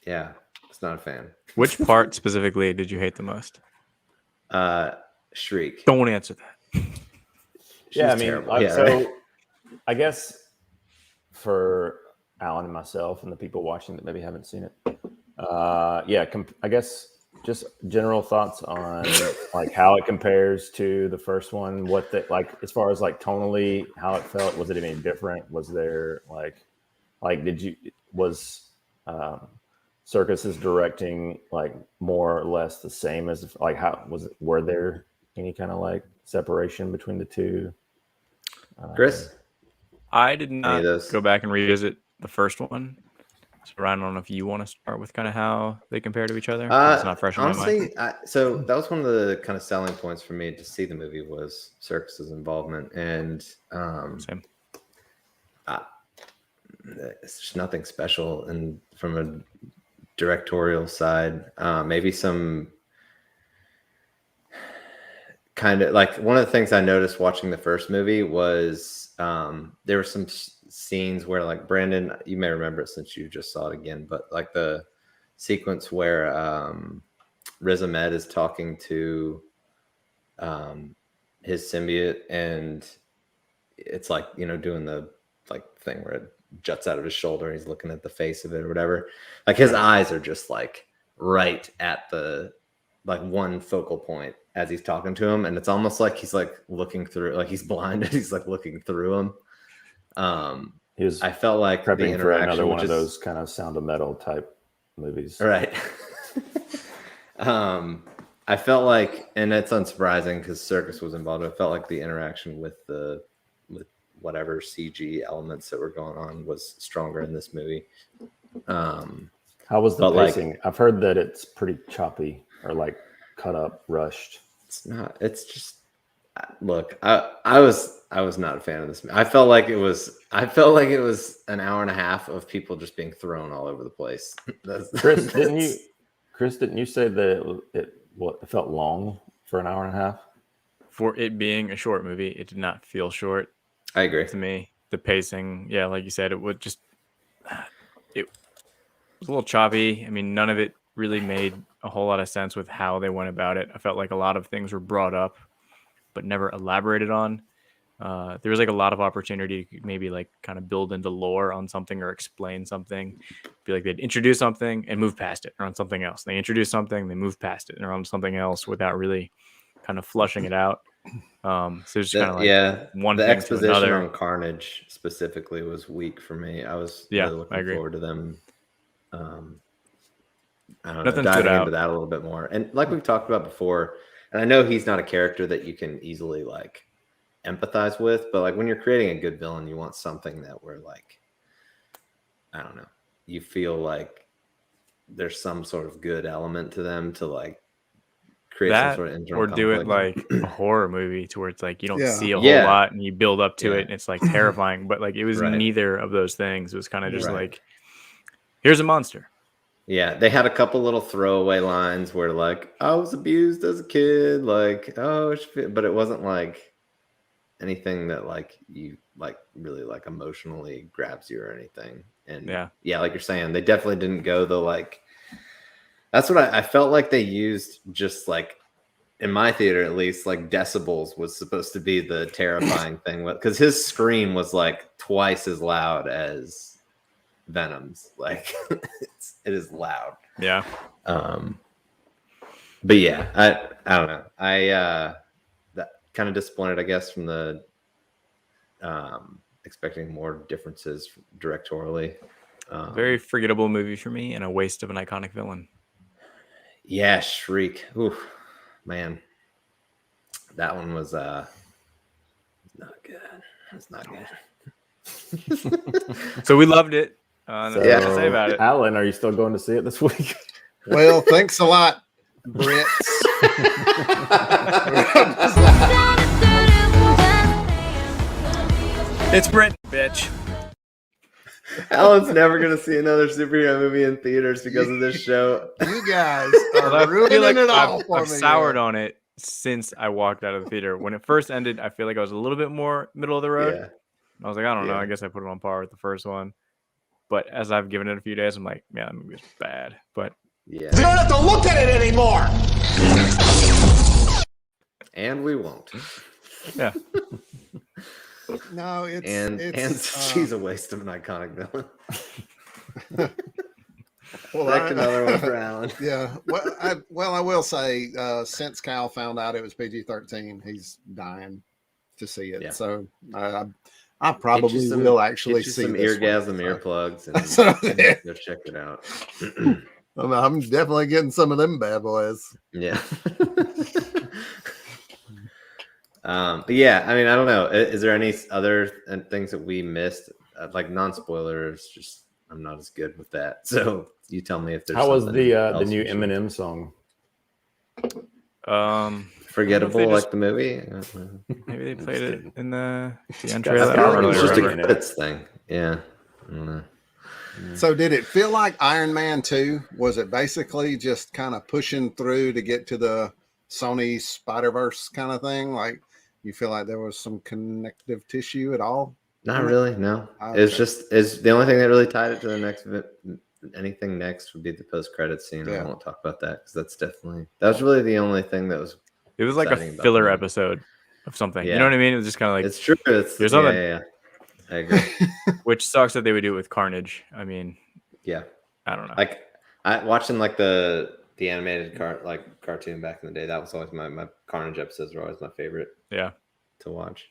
Yeah, it's not a fan. Which part specifically did you hate the most? Shriek. Don't answer that. She's Yeah, I mean, terrible. like, Yeah, so right? I guess for Alan and myself and the people watching that maybe haven't seen it, I guess just general thoughts on like how it compares to the first one. What the like as far as like tonally, how it felt. Was it any different? Was there like was Circus's directing like more or less the same as like how was it? Were there any kind of like separation between the two? Chris? I did Any not of those? go back and revisit the first one. So Ryan, I don't know if you want to start with kind of how they compare to each other. 'Cause it's not fresh in my mind. Honestly, so that was one of the kind of selling points for me to see the movie was Circus's involvement, and Same. it's just nothing special. And from a directorial side, maybe some kind of like one of the things I noticed watching the first movie was there were some scenes where like Brandon, you may remember it since you just saw it again, but like the sequence where Riz Ahmed is talking to his symbiote, and it's like, you know, doing the like thing where it juts out of his shoulder. He's looking at the face of it or whatever. Like his eyes are just like right at the like one focal point as he's talking to him, and it's almost like he's like looking through, like he's blinded. He's like looking through him. He was I felt like the prepping for interaction, another one of which is- those kind of Sound of Metal type movies. right? I felt like, and it's unsurprising because Circus was involved. I felt like the interaction with whatever CG elements that were going on was stronger in this movie. How was the But, like- pacing? I've heard that it's pretty choppy or like cut up, rushed. It's not. It's just look. I was not a fan of this. I felt like it was an hour and a half of people just being thrown all over the place. Chris, didn't you say that it felt long for an hour and a half? For it being a short movie, it did not feel short I agree. to me. The pacing, yeah, like you said, it was a little choppy. I mean, none of it really made a whole lot of sense with how they went about it. I felt like a lot of things were brought up but never elaborated on. There was like a lot of opportunity to maybe like kind of build into lore on something or explain something. Be like they'd introduce something and move past it or on something else. They introduce something, they move past it or on something else without really kind of flushing it out. So there's kind of like one the thing to exposition another. on Carnage specifically was weak for me. I was Yeah, really I looking agree. forward to them. I don't know, Nothing stood diving out. into that a little bit more. And like we've talked about before, and I know he's not a character that you can easily like empathize with, but like when you're creating a good villain, you want something that where like, I don't know, you feel like there's some sort of good element to them to like create some That sort of internal or do it conflict. like a horror movie to where it's like you don't Yeah. see a whole Yeah. lot and you build up to Yeah. it and it's like terrifying, but like it was Right. neither of those things. It was kind of just Right. like, here's a monster. Yeah, they had a couple little throwaway lines where like I was abused as a kid, like but it wasn't like anything that like you like really like emotionally grabs you or anything. And yeah, like you're saying, they definitely didn't go the like. That's what I felt like they used. Just like in my theater, at least, like decibels was supposed to be the terrifying thing, because his scream was like twice as loud as Venom's. Like it is loud. Yeah. But yeah, I don't know. That kind of disappointed, I guess, from the expecting more differences directorially. Very forgettable movie for me and a waste of an iconic villain. Yeah, Shriek. Ooh, man. That one was not good. It's not good. So we loved it. Nothing to say about it. Alan, are you still going to see it this week? Well, thanks a lot, Brits. It's Brent, bitch. Alan's never gonna see another superhero movie in theaters because of this show. You guys Well, are I feel ruining like it all for I've me. soured on it since I walked out of the theater. When it first ended, I feel like I was a little bit more middle of the road. Yeah. I was like, I don't know. Yeah. I guess I put it on par with the first one. But as I've given it a few days, I'm like, man, that movie is bad. But You Yeah. don't have to look at it anymore. And we won't. yeah, No, it's And it's, she's a waste of an iconic villain. well, That's another one for Alan. Yeah. Well, I will say, since Cal found out it was PG-13, he's dying to see it. Yeah. So I probably will actually Get you see some this eargasm one. earplugs So, and yeah. go check it out. I'm definitely getting some of them bad boys. Yeah. But yeah, I mean, I don't know. Is there any other things that we missed? Like non-spoilers, just I'm not as good with that. So you tell me if there's How was something the else new we should- Eminem song? Forgettable, they like just- the movie? maybe they I'm played just it kidding. in the I end feel trailer. I like don't it was really just a remember. credits thing. Yeah. I don't know. So did it feel like Iron Man 2? Was it basically just kind of pushing through to get to the Sony Spider-Verse kind of thing? Like you feel like there was some connective tissue at all? Not really. No. Okay. It's the only thing that really tied it to the next. Anything next would be the post-credits scene. Yeah. I won't talk about that because that was really the only thing that was. It was like exciting a about filler the- episode. of something. Yeah. You know what I mean? It was just kind of like It's true. It's there's something, yeah. I agree. which sucks that they would do it with Carnage. I mean, Yeah. I don't know. Like I watching like the animated cartoon back in the day. That was always my Carnage episodes were always my favorite. Yeah. To watch.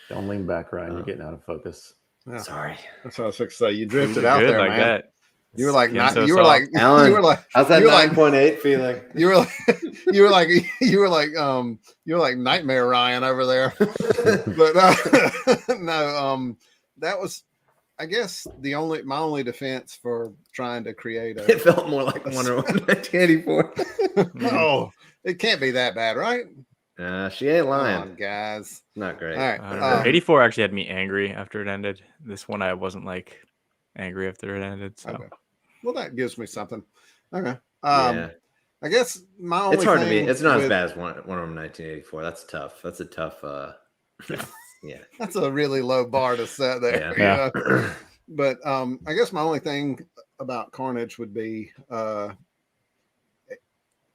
Don't lean back, Ryan. You're getting out of focus. Yeah. Sorry. That's what I was going to say. You drifted You're out good there, like man. that. You were like, Skin so you were soft. like, Alan, you were like, how's that you were like- 9.8 feeling? you were like, you were like, you were like, you were like Nightmare Ryan over there. But no, that was, I guess, my only defense for trying to create It felt more like Wonder Woman 1984. No, it can't be that bad, right? She ain't Come lying. on, guys. Not great. All right. I don't know. 84 actually had me angry after it ended. This one I wasn't like angry after it ended. So Okay. Well, that gives me something. Okay. Yeah. I guess my only It's hard to be. thing It's not as with- bad as Wonder Woman 1984. That's tough. That's a tough. Yeah. That's a really low bar to set there. Yeah. you know? But I guess my only thing about Carnage would be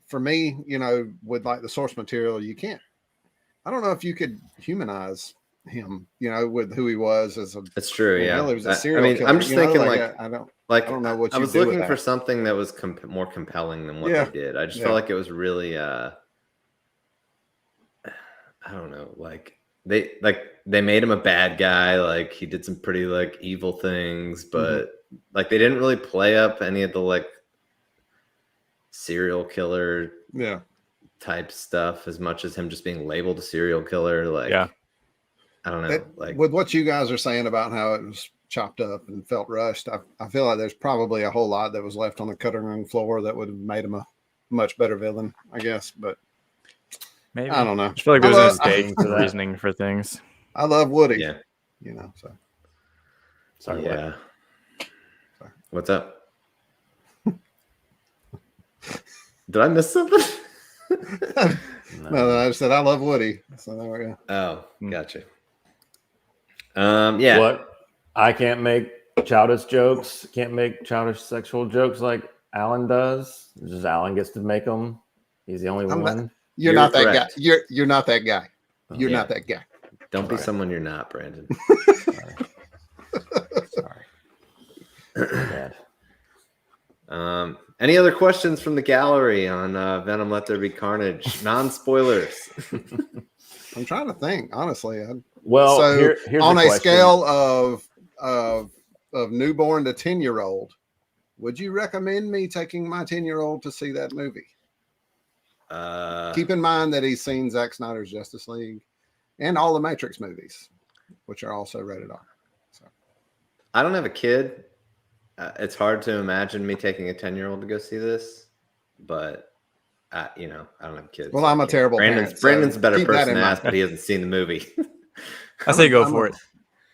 for me, with like the source material, you can't. I don't know if you could humanize him, with who he was as a. It's true. Yeah. He was a serial killer. I'm just thinking I don't know what I you was do with looking for that. something that was more compelling than what Yeah. they did. I just Yeah. felt like it was really. I don't know. They made him a bad guy. Like he did some pretty evil things, but they didn't really play up any of the serial killer type stuff as much as him just being labeled a serial killer. I don't know. With what you guys are saying about how it was chopped up and felt rushed, I feel like there's probably a whole lot that was left on the cutting room floor that would have made him a much better villain, I guess. But maybe I don't know. I feel like there was a love- mistake for reasoning for things. I love Woody. Yeah. So Sorry. Yeah. What's up? Did I miss something? no, I just said I love Woody. So there we go. Oh, gotcha. Yeah. What? I can't make childish jokes. Can't make childish sexual jokes like Alan does. Just Alan gets to make them. He's the only one. You're not that guy. You're not that guy. You're Yeah. not that guy. Don't be someone you're not, Brandon. Sorry. Bad. Any other questions from the gallery on Venom Let There Be Carnage? Non-spoilers. I'm trying to think, honestly. Well, So here's on the a question. scale of newborn to 10-year-old, would you recommend me taking my 10-year-old to see that movie? Keep in mind that he's seen Zack Snyder's Justice League and all the Matrix movies, which are also rated R. So I don't have a kid. It's hard to imagine me taking a 10-year-old to go see this, but I don't have kids. Well, I'm a terrible parent, so Brandon's a better keep that person in to mind. ask, but he hasn't seen the movie. I say go I'm for it.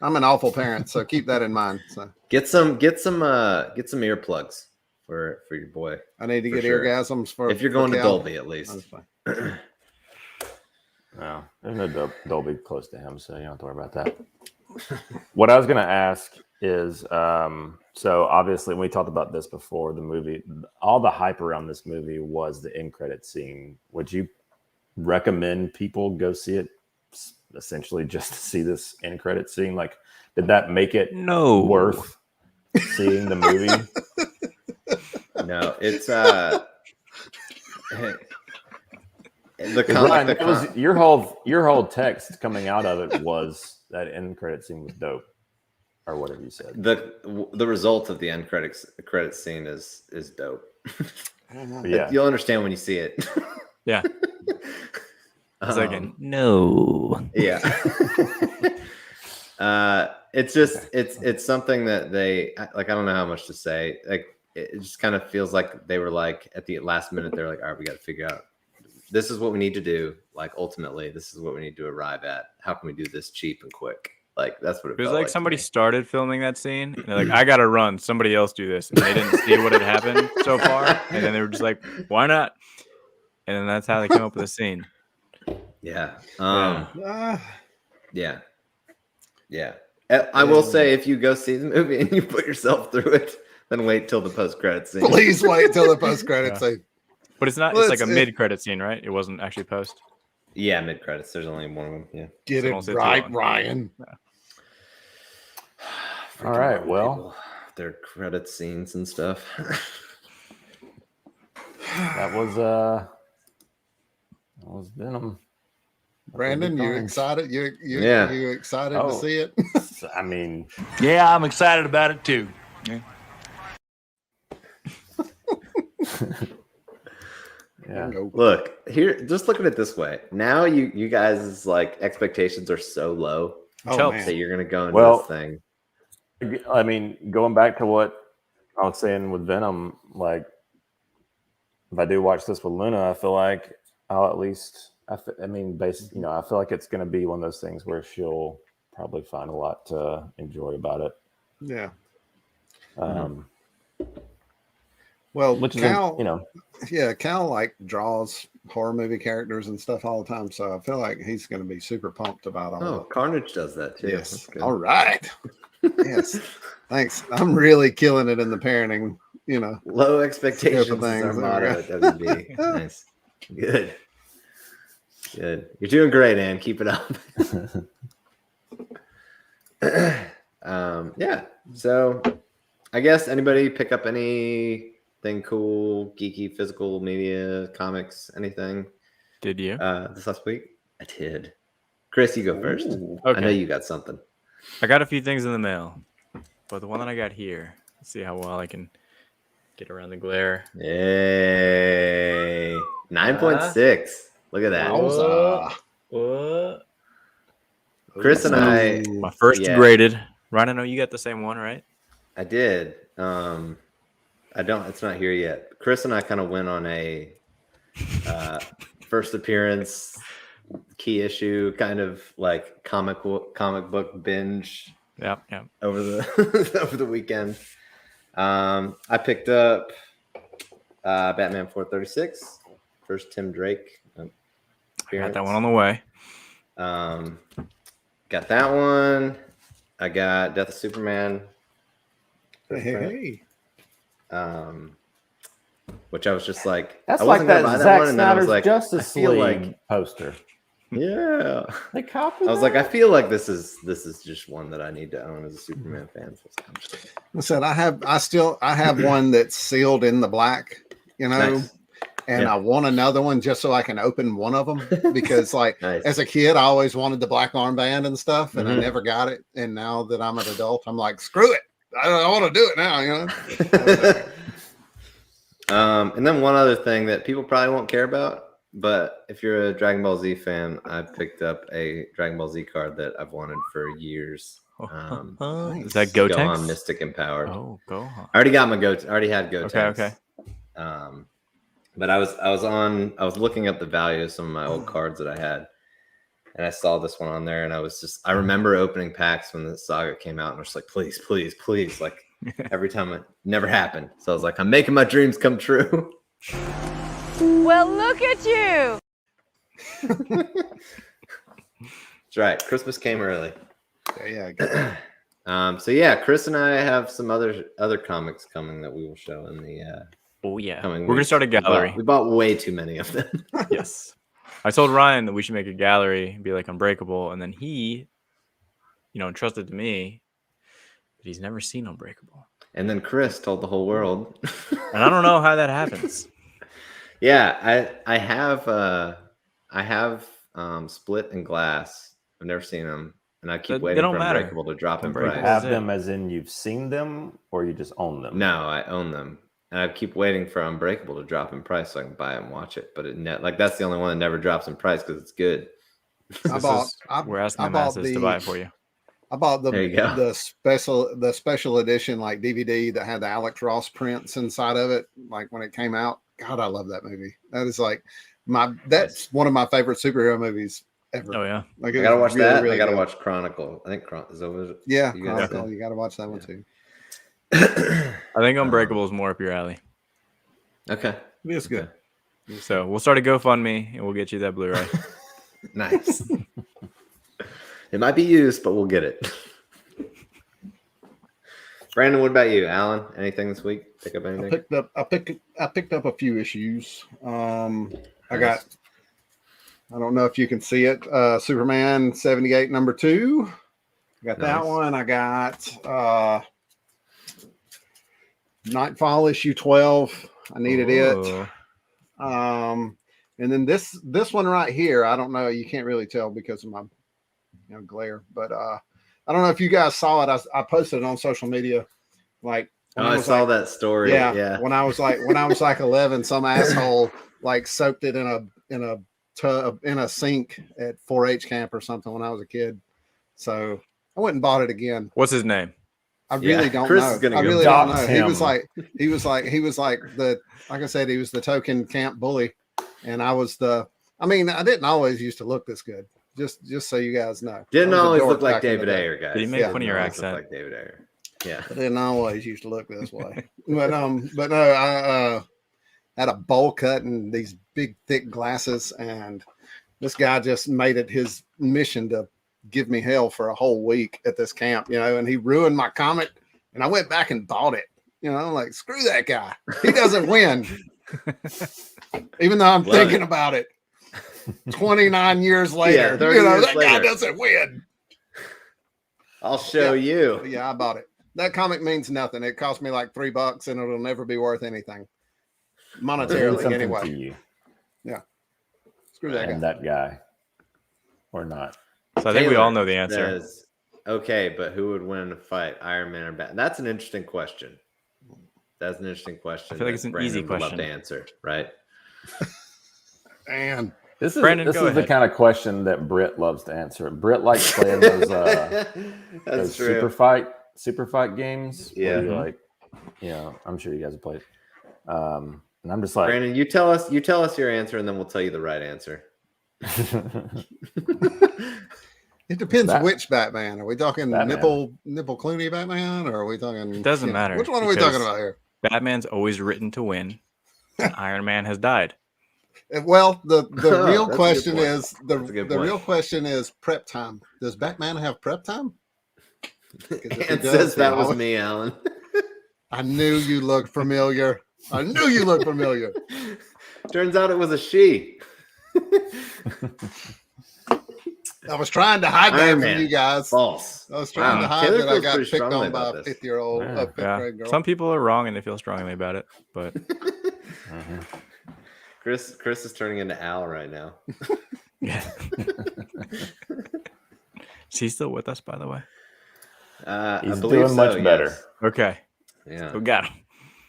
I'm an awful parent, so keep that in mind. So Get some earplugs for your boy. I need to For get sure. orgasms for If you're going to Cal. Dolby, at least. Honestly. No, there's no Dolby close to him, so you don't have to worry about that. What I was going to ask is, so obviously we talked about this before the movie. All the hype around this movie was the end credit scene. Would you recommend people go see it essentially just to see this end credit scene? Like, did that make it worth seeing the movie? No, it's Ryan, it was your whole text coming out of it was that end credit scene was dope, or whatever you said. The result of the end credit scene is dope. Yeah, You'll understand when you see it. Yeah. It's no. Yeah. It's just it's something that they I don't know how much to say. It just kind of feels like they were at the last minute they're like, all right, we got to figure out this is what we need to do. Ultimately, this is what we need to arrive at. How can we do this cheap and quick? That's what it was felt like somebody to me. started filming that scene and they're like, I gotta run, somebody else do this, and they didn't see what had happened so far, and then they were just like, why not? And then that's how they came up with the scene. Yeah. Yeah. Yeah. I will say, if you go see the movie and you put yourself through it, then wait till the post-credit scene. Please wait till the post-credit scene. But it's not. Well, It's like a it's- mid-credit scene, right? It wasn't actually post. Yeah, mid credits. There's only one of them. Yeah. Get So it don't say too right, long. Ryan. Freaking All right, Marvel well. people, their credit scenes and stuff. That was Venom. Brandon, you Carnage. excited? Yeah. You excited Oh. to see it? I mean, Yeah, I'm excited about it too. yeah. Go. Look here, just look at it this way. Now you guys' like expectations are so low Oh Helps. that man. you're gonna go into Well, this thing. I mean, going back to what I was saying with Venom, like if I do watch this with Luna, I feel like I'll at least, I feel like it's going to be one of those things where she'll probably find a lot to enjoy about it. Yeah. Which Well, is, Cal, yeah, Cal like draws horror movie characters and stuff all the time, so I feel like he's going to be super pumped about all Oh, of it. Carnage does that too. Yes. That's good. All right. Yes. Thanks. I'm really killing it in the parenting. Low expectations Scope of is our things. motto at WB. Nice. Good. You're doing great, Ann. Keep it up. Yeah. So I guess anybody pick up anything cool, geeky, physical media, comics, anything Did you? this last week? I did. Chris, you go first. Ooh. I know Okay. you got something. I got a few things in the mail, but the one that I got here, let's see how well I can get around the glare. Yay. 9.6. Look at that. Wowza. What? Chris and I, My first yeah. graded. Ryan, I know you got the same one, right? I did. It's not here yet. Chris and I kind of went on a first appearance key issue kind of like comic book binge Yeah. over the over the weekend. I picked up Batman 436, first Tim Drake I got that one on the way. Got that one. I got Death of Superman. Hey. Which I was just like, That's I like wasn't gonna that buy Zack one, and then I was Snyder's like, Justice I feel League like, poster. yeah. They copied I was like, I feel like this is just one that I need to own as a Superman fan. So I'm just- Listen, I have one that's sealed in the black, Nice. and Yeah. I want another one just so I can open one of them because, like, Nice. as a kid, I always wanted the black armband and stuff, and I Mhm. never got it. And now that I'm an adult, I'm like, screw it, I want to do it now. And then one other thing that people probably won't care about, but if you're a Dragon Ball Z fan, I picked up a Dragon Ball Z card that I've wanted for years. Is that Gotenks? Gohan Mystic Empowered. Oh, Gohan. I already got my I already had Gotenks. Okay. But I was looking up the value of some of my old cards that I had, and I saw this one on there, and I remember opening packs when the saga came out, and I was like, please, like every time it never happened. So I was like, I'm making my dreams come true. Well, look at you. That's right. Christmas came early. Yeah. So yeah, Chris and I have some other comics coming that we will show in the Oh yeah. coming We're gonna weeks. start a gallery. We bought way too many of them. Yes. I told Ryan that we should make a gallery and be like Unbreakable, and then he, entrusted to me that he's never seen Unbreakable. And then Chris told the whole world. And I don't know how that happens. Yeah, I have Split and Glass. I've never seen them, and I keep They waiting don't for matter. Unbreakable to drop in Unbreakable. price. Have it. them as in you've seen them or you just own them? No, I own them, and I keep waiting for Unbreakable to drop in price so I can buy it and watch it. But that's the only one that never drops in price because it's good. We're asking the masses to buy it for you. I bought There you go. the special edition like DVD that had the Alex Ross prints inside of it. Like when it came out, God, I love that movie. That is like that's one of my favorite superhero movies ever. Oh yeah. Like I gotta watch that. Really I gotta good. watch Chronicle. I think is that what Yeah, you guys Chronicle. said? You got to watch that one too. I think Unbreakable is more up your alley. Okay, It is good. So we'll start a GoFundMe and we'll get you that Blu-ray. nice. It might be used, but we'll get it. Brandon, what about you, Alan? Anything this week? Pick up anything? I picked up a few issues. I Nice. got I don't know if you can see it. Superman 78 number 2. Got that Nice. one. I got Nightfall issue 12. I needed it. Ooh. And then this one right here, I don't know. You can't really tell because of my glare, but I don't know if you guys saw it. I posted it on social media. Like, I saw that story. Yeah. When I was like 11, some asshole like soaked it in a tub in a sink at 4-H camp or something when I was a kid. So I went and bought it again. What's his name? I really don't Chris know. is gonna I go really don't know. dox He him. was like like I said, he was the token camp bully, and I was I didn't always used to look this good. Just so you guys know, Didn't I was a always dork look like back in the David day. Ayer, guys. Did he make fun of your Didn't always look accent? Like David Ayer. Yeah. I didn't always used to look this way. But no, I had a bowl cut and these big thick glasses, and this guy just made it his mission to give me hell for a whole week at this camp, and he ruined my comic, and I went back and bought it. I'm like, screw that guy. He doesn't win. Even though I'm Love thinking it. about it 29 years later, 30 years that guy later. doesn't win. I'll show you. Yeah, I bought it. That comic means nothing. It cost me like $3 and it'll never be worth anything. Monetarily, Something anyway. to you Screw that guy. and that guy, or not. So I think we Taylor all know the answer. says, okay, but who would win in a fight, Iron Man or Batman? That's an interesting question. That's an interesting question. I feel like that it's an Brandon easy would love question. to answer, right? And This is Brandon, this go is the ahead. kind of question that Britt loves to answer. Britt likes playing those That's true. super fight games. Yeah. Where you're like, I'm sure you guys have played. And I'm just like, Brandon, you tell us your answer, and then we'll tell you the right answer. it depends Bat- which Batman. Are we talking Batman. nipple Clooney Batman, or are we talking? It doesn't matter, Which one are we because- talking about here? Batman's always written to win. And Iron Man has died. Well, the real That's a question good point. is That's a good point. real question is prep time. Does Batman have prep time? 'Cause if he And does, says he that was always- me, Alan. I knew you looked familiar. I knew you looked familiar. Turns out it was a she. I was trying to hide that Iron from Man. you guys. False. I was trying to Wow. hide Taylor that I feels got pretty picked strongly on by about a this. 50-year-old, Yeah. fifth grade girl. Some people are wrong and they feel strongly about it, but Chris is turning into Al right now. yeah. Is he still with us, by the way? I He's believe doing much so, better. yes. Okay. Yeah. We got him.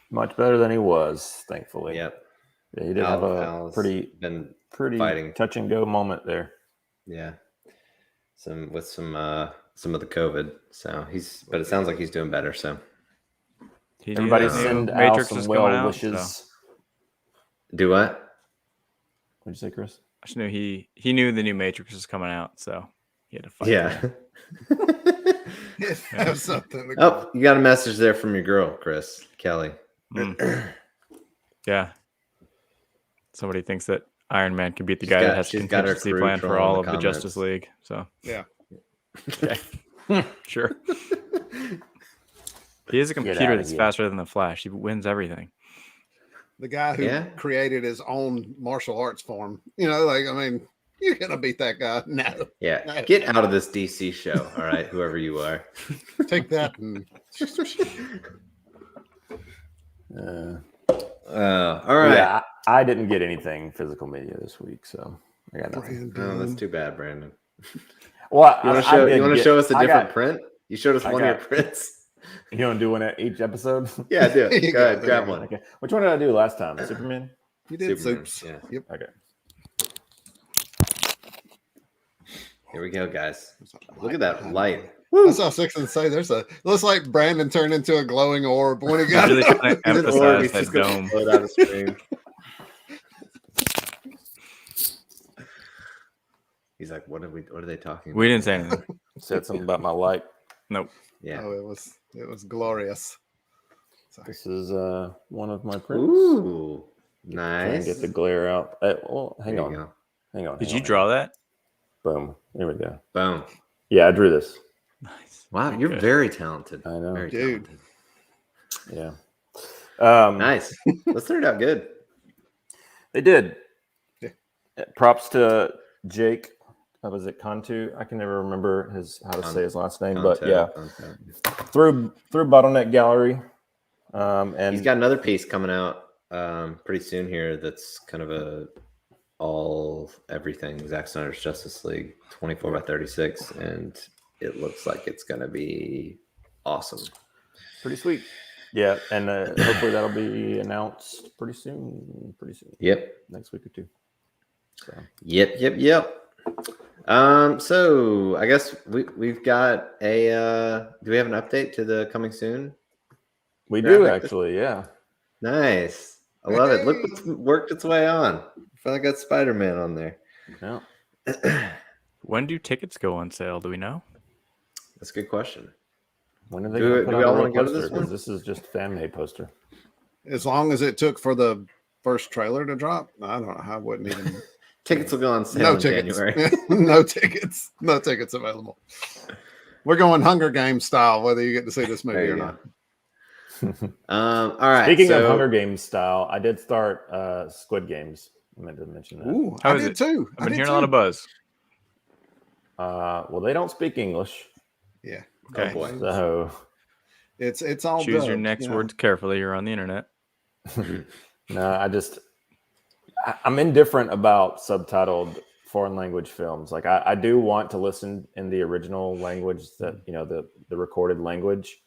much better than he was, thankfully. Yep. Yeah, he did have a Al's pretty been fighting, touch and go moment there. yeah. Some of the COVID. So but it sounds like he's doing better. So He knew Everybody that new send Al Matrix some was coming well out, wishes. so do what? What'd you say, Chris? I just knew he knew the new Matrix was coming out, so he had to fight. Yeah. Have something. Oh, you got a message there from your girl, Chris Kelly. Yeah. Somebody thinks that Iron Man can beat the guy that has she's got her contingency crew plan for trolling all the of the comments. Justice League. So Yeah. okay. Sure. He is a Get computer outta that's here. faster than the Flash. He wins everything. The guy who Yeah. created his own martial arts form. You're gonna beat that guy. No. Yeah. Get out of this DC show. All right, whoever you are. Take that and All right. Yeah, I didn't get anything physical media this week, so I got nothing. Oh, that's too bad, Brandon. Well, You want I to did show us a I different got- print? You showed us I one of your got- prints. You want to do one at each episode? Yeah, do it. You Go got ahead, it. grab one. Okay. Which one did I do last time? Superman? you did Superman, soups. yeah. Yep. Okay. Here we go, guys. Look at that light. I saw Sixon say looks like Brandon turned into a glowing orb when he I'm got really up. trying to He's an orb, emphasize he's that just gonna dome. float out of screen. He's like, what are they talking about? We didn't say anything. Said something about my light. Nope. Yeah. Oh, it was glorious. Sorry. This is one of my prints. Ooh. Try and Nice. get the glare out. Well, hang There on. you go. Hang on. Did hang you on. draw that? Boom. There we go. Boom. Yeah, I drew this. Nice. Wow, you're Good. very talented. I know. Very Dude. talented. Yeah. Nice. Let's turn it out good. They did. Yeah. Props to Jake. Was it Cantu? I can never remember how to say his last name, Content, but yeah, content. through Bottleneck Gallery, and He's got another piece coming out pretty soon here. That's kind of everything Zack Snyder's Justice League 24x36, and it looks like it's gonna be awesome. pretty sweet. Yeah, and hopefully that'll be announced pretty soon. Yep. Next week or two. So. Yep. So I guess we've got a. Do we have an update to the coming soon? We do actually, yeah. Nice. I love it. Look what's worked its way on. Finally got SpiderMan on there. Yeah. When do tickets go on sale? Do we know? That's a good question. When are they Do we all want to go to this one? This is just a fan made poster. As long as it took for the first trailer to drop, I don't know. I wouldn't even. Tickets will go on sale in January. No tickets available. We're going Hunger Games style, whether you get to see this movie or not. All right. Speaking of Hunger Games style, I did start Squid Games. I meant to mention that. Ooh, How I is did it? too. I've been hearing a lot of buzz. Well, they don't speak English, Yeah. Okay. Oh boy. so It's all Choose your dubbed, next you know. words carefully. You're on the internet. no, I'm indifferent about subtitled foreign language films. Like I do want to listen in the original language, that the recorded language,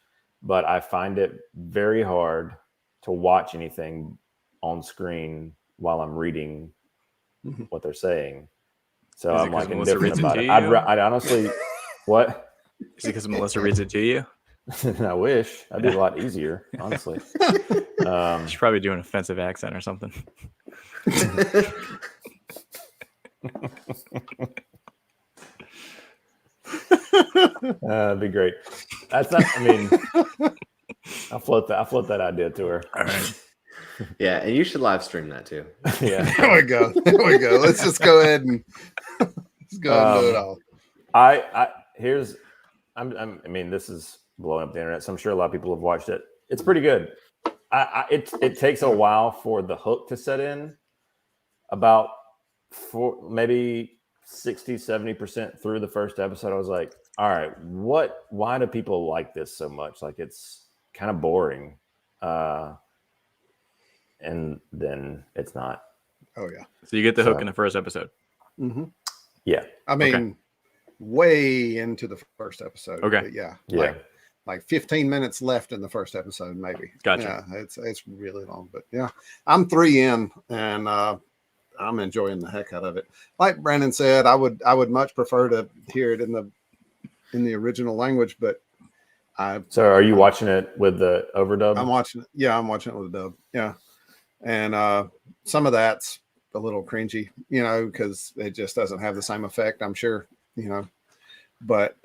but I find it very hard to watch anything on screen while I'm reading what they're saying. So Is it I'm 'cause like Melissa indifferent reads it about to it. you? I'd honestly, what? Is it because Melissa reads it to you? I wish that'd be a lot easier, honestly. She's probably doing an offensive accent or something. That'd be great. That's not. I mean, I'll float that idea to her. All right. Yeah, and you should live stream that too. Yeah. There we go. Let's just go ahead and do it all. I mean, this is blowing up the internet, so I'm sure a lot of people have watched it. It's pretty good. It takes a while for the hook to set in. About maybe 60-70% through the first episode, I was like, all right, why do people like this so much? Like, it's kind of boring. And then it's not. Oh yeah. So you get the hook in the first episode. Mm-hmm. Yeah. I mean, way into the first episode. Okay. But yeah. Yeah. Like 15 minutes left in the first episode, maybe. Gotcha. Yeah, it's really long, but yeah, I'm 3 in, and I'm enjoying the heck out of it. Like Brandon said, I would much prefer to hear it in the original language, but So are you watching it with the overdub? I'm watching it with the dub. Yeah. And some of that's a little cringy, because it just doesn't have the same effect, I'm sure, but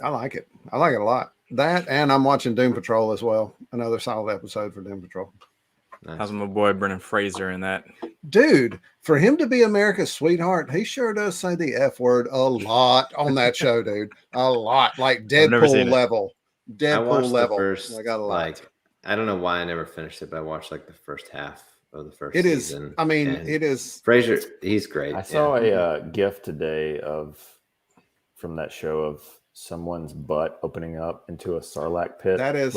I like it. I like it a lot. That, and I'm watching Doom Patrol as well. Another solid episode for Doom Patrol. Nice. How's my boy Brendan Fraser in that? Dude, for him to be America's sweetheart, he sure does say the F word a lot on that show, dude. A lot. Like Deadpool level. I watched Deadpool level. the first, I got a lot. I don't know why I never finished it, but I watched like the first half of the first It is. season. I mean, and it is. Fraser, he's great. I saw a GIF today from that show of someone's butt opening up into a sarlacc pit. That is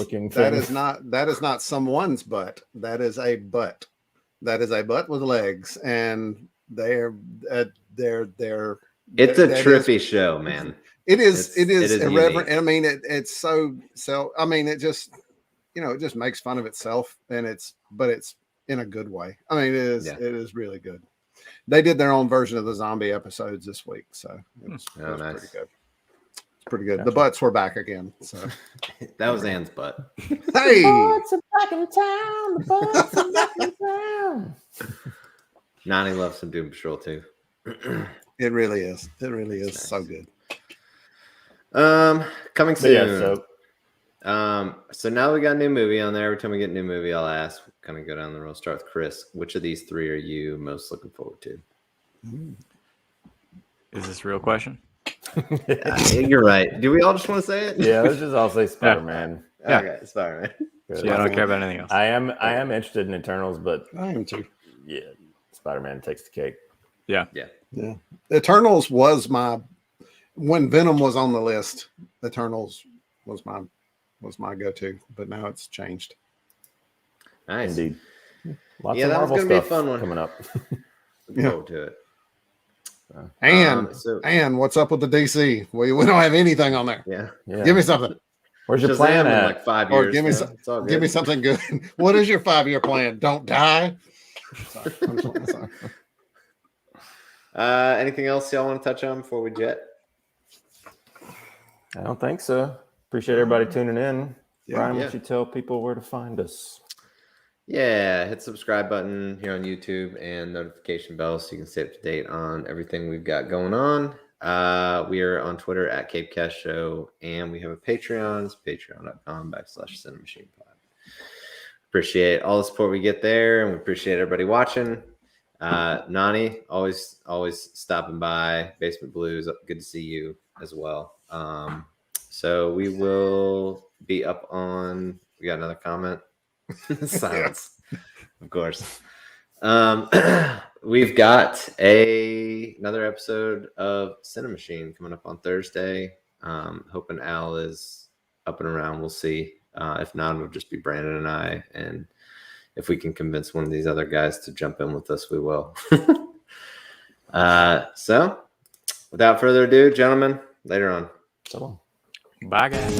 not someone's butt. That is a butt. That is a butt with legs, and they're It's a trippy show, man. It is irreverent. Unique. I mean, it's so. I mean, it just it just makes fun of itself, but it's in a good way. I mean, it is really good. They did their own version of the zombie episodes this week, so it was nice. pretty good. Pretty good. Gotcha. The butts were back again. So That was Ann's butt. hey, Butts are back in town. The butts are back in town. Nani loves some Doom Patrol too. it really is. It really is Nice. so good. Coming But soon. yeah, So now we got a new movie on there. Every time we get a new movie, I'll ask, kind of go down the road. Start with Chris. Which of these three are you most looking forward to? Is this a real question? You're right. Do we all just want to say it? yeah, let's just all say Spider-Man. Yeah. Okay, Spider-Man. So yeah, I don't care about anything else. I am interested in Eternals, but I am too. yeah, Spider-Man takes the cake. Yeah. Yeah. Eternals was when Venom was on the list, Eternals was my go-to, but now it's changed. Nice. Indeed. Lots Yeah, of that was Marvel gonna be a stuff fun one. coming up. Look forward to it. And what's up with the DC? We don't have anything on there. Yeah. Yeah. Give me something. Where's your Shazam plan in at? like 5 Or years. give me so it's all good. Give me something good. What is your 5-year plan? Don't die. Sorry. Anything else y'all want to touch on before we jet? I don't think so. Appreciate everybody tuning in. Brian, why Yeah. don't you tell people where to find us? Yeah, hit the subscribe button here on YouTube and notification bell so you can stay up to date on everything we've got going on. We are on Twitter at CAPECAST Show, and we have a Patreon. It's patreon.com/CiNEMACHiNE. Appreciate all the support we get there, and we appreciate everybody watching. Nani, always stopping by. Basement Blues, good to see you as well. So we will be up on. We got another comment. Silence, of course. We've got another episode of CiNEMACHiNE coming up on Thursday. Hoping Al is up and around. We'll see. If not, it'll just be Brandon and I. And if we can convince one of these other guys to jump in with us, we will. So, without further ado, gentlemen, later on. So long. Bye, guys.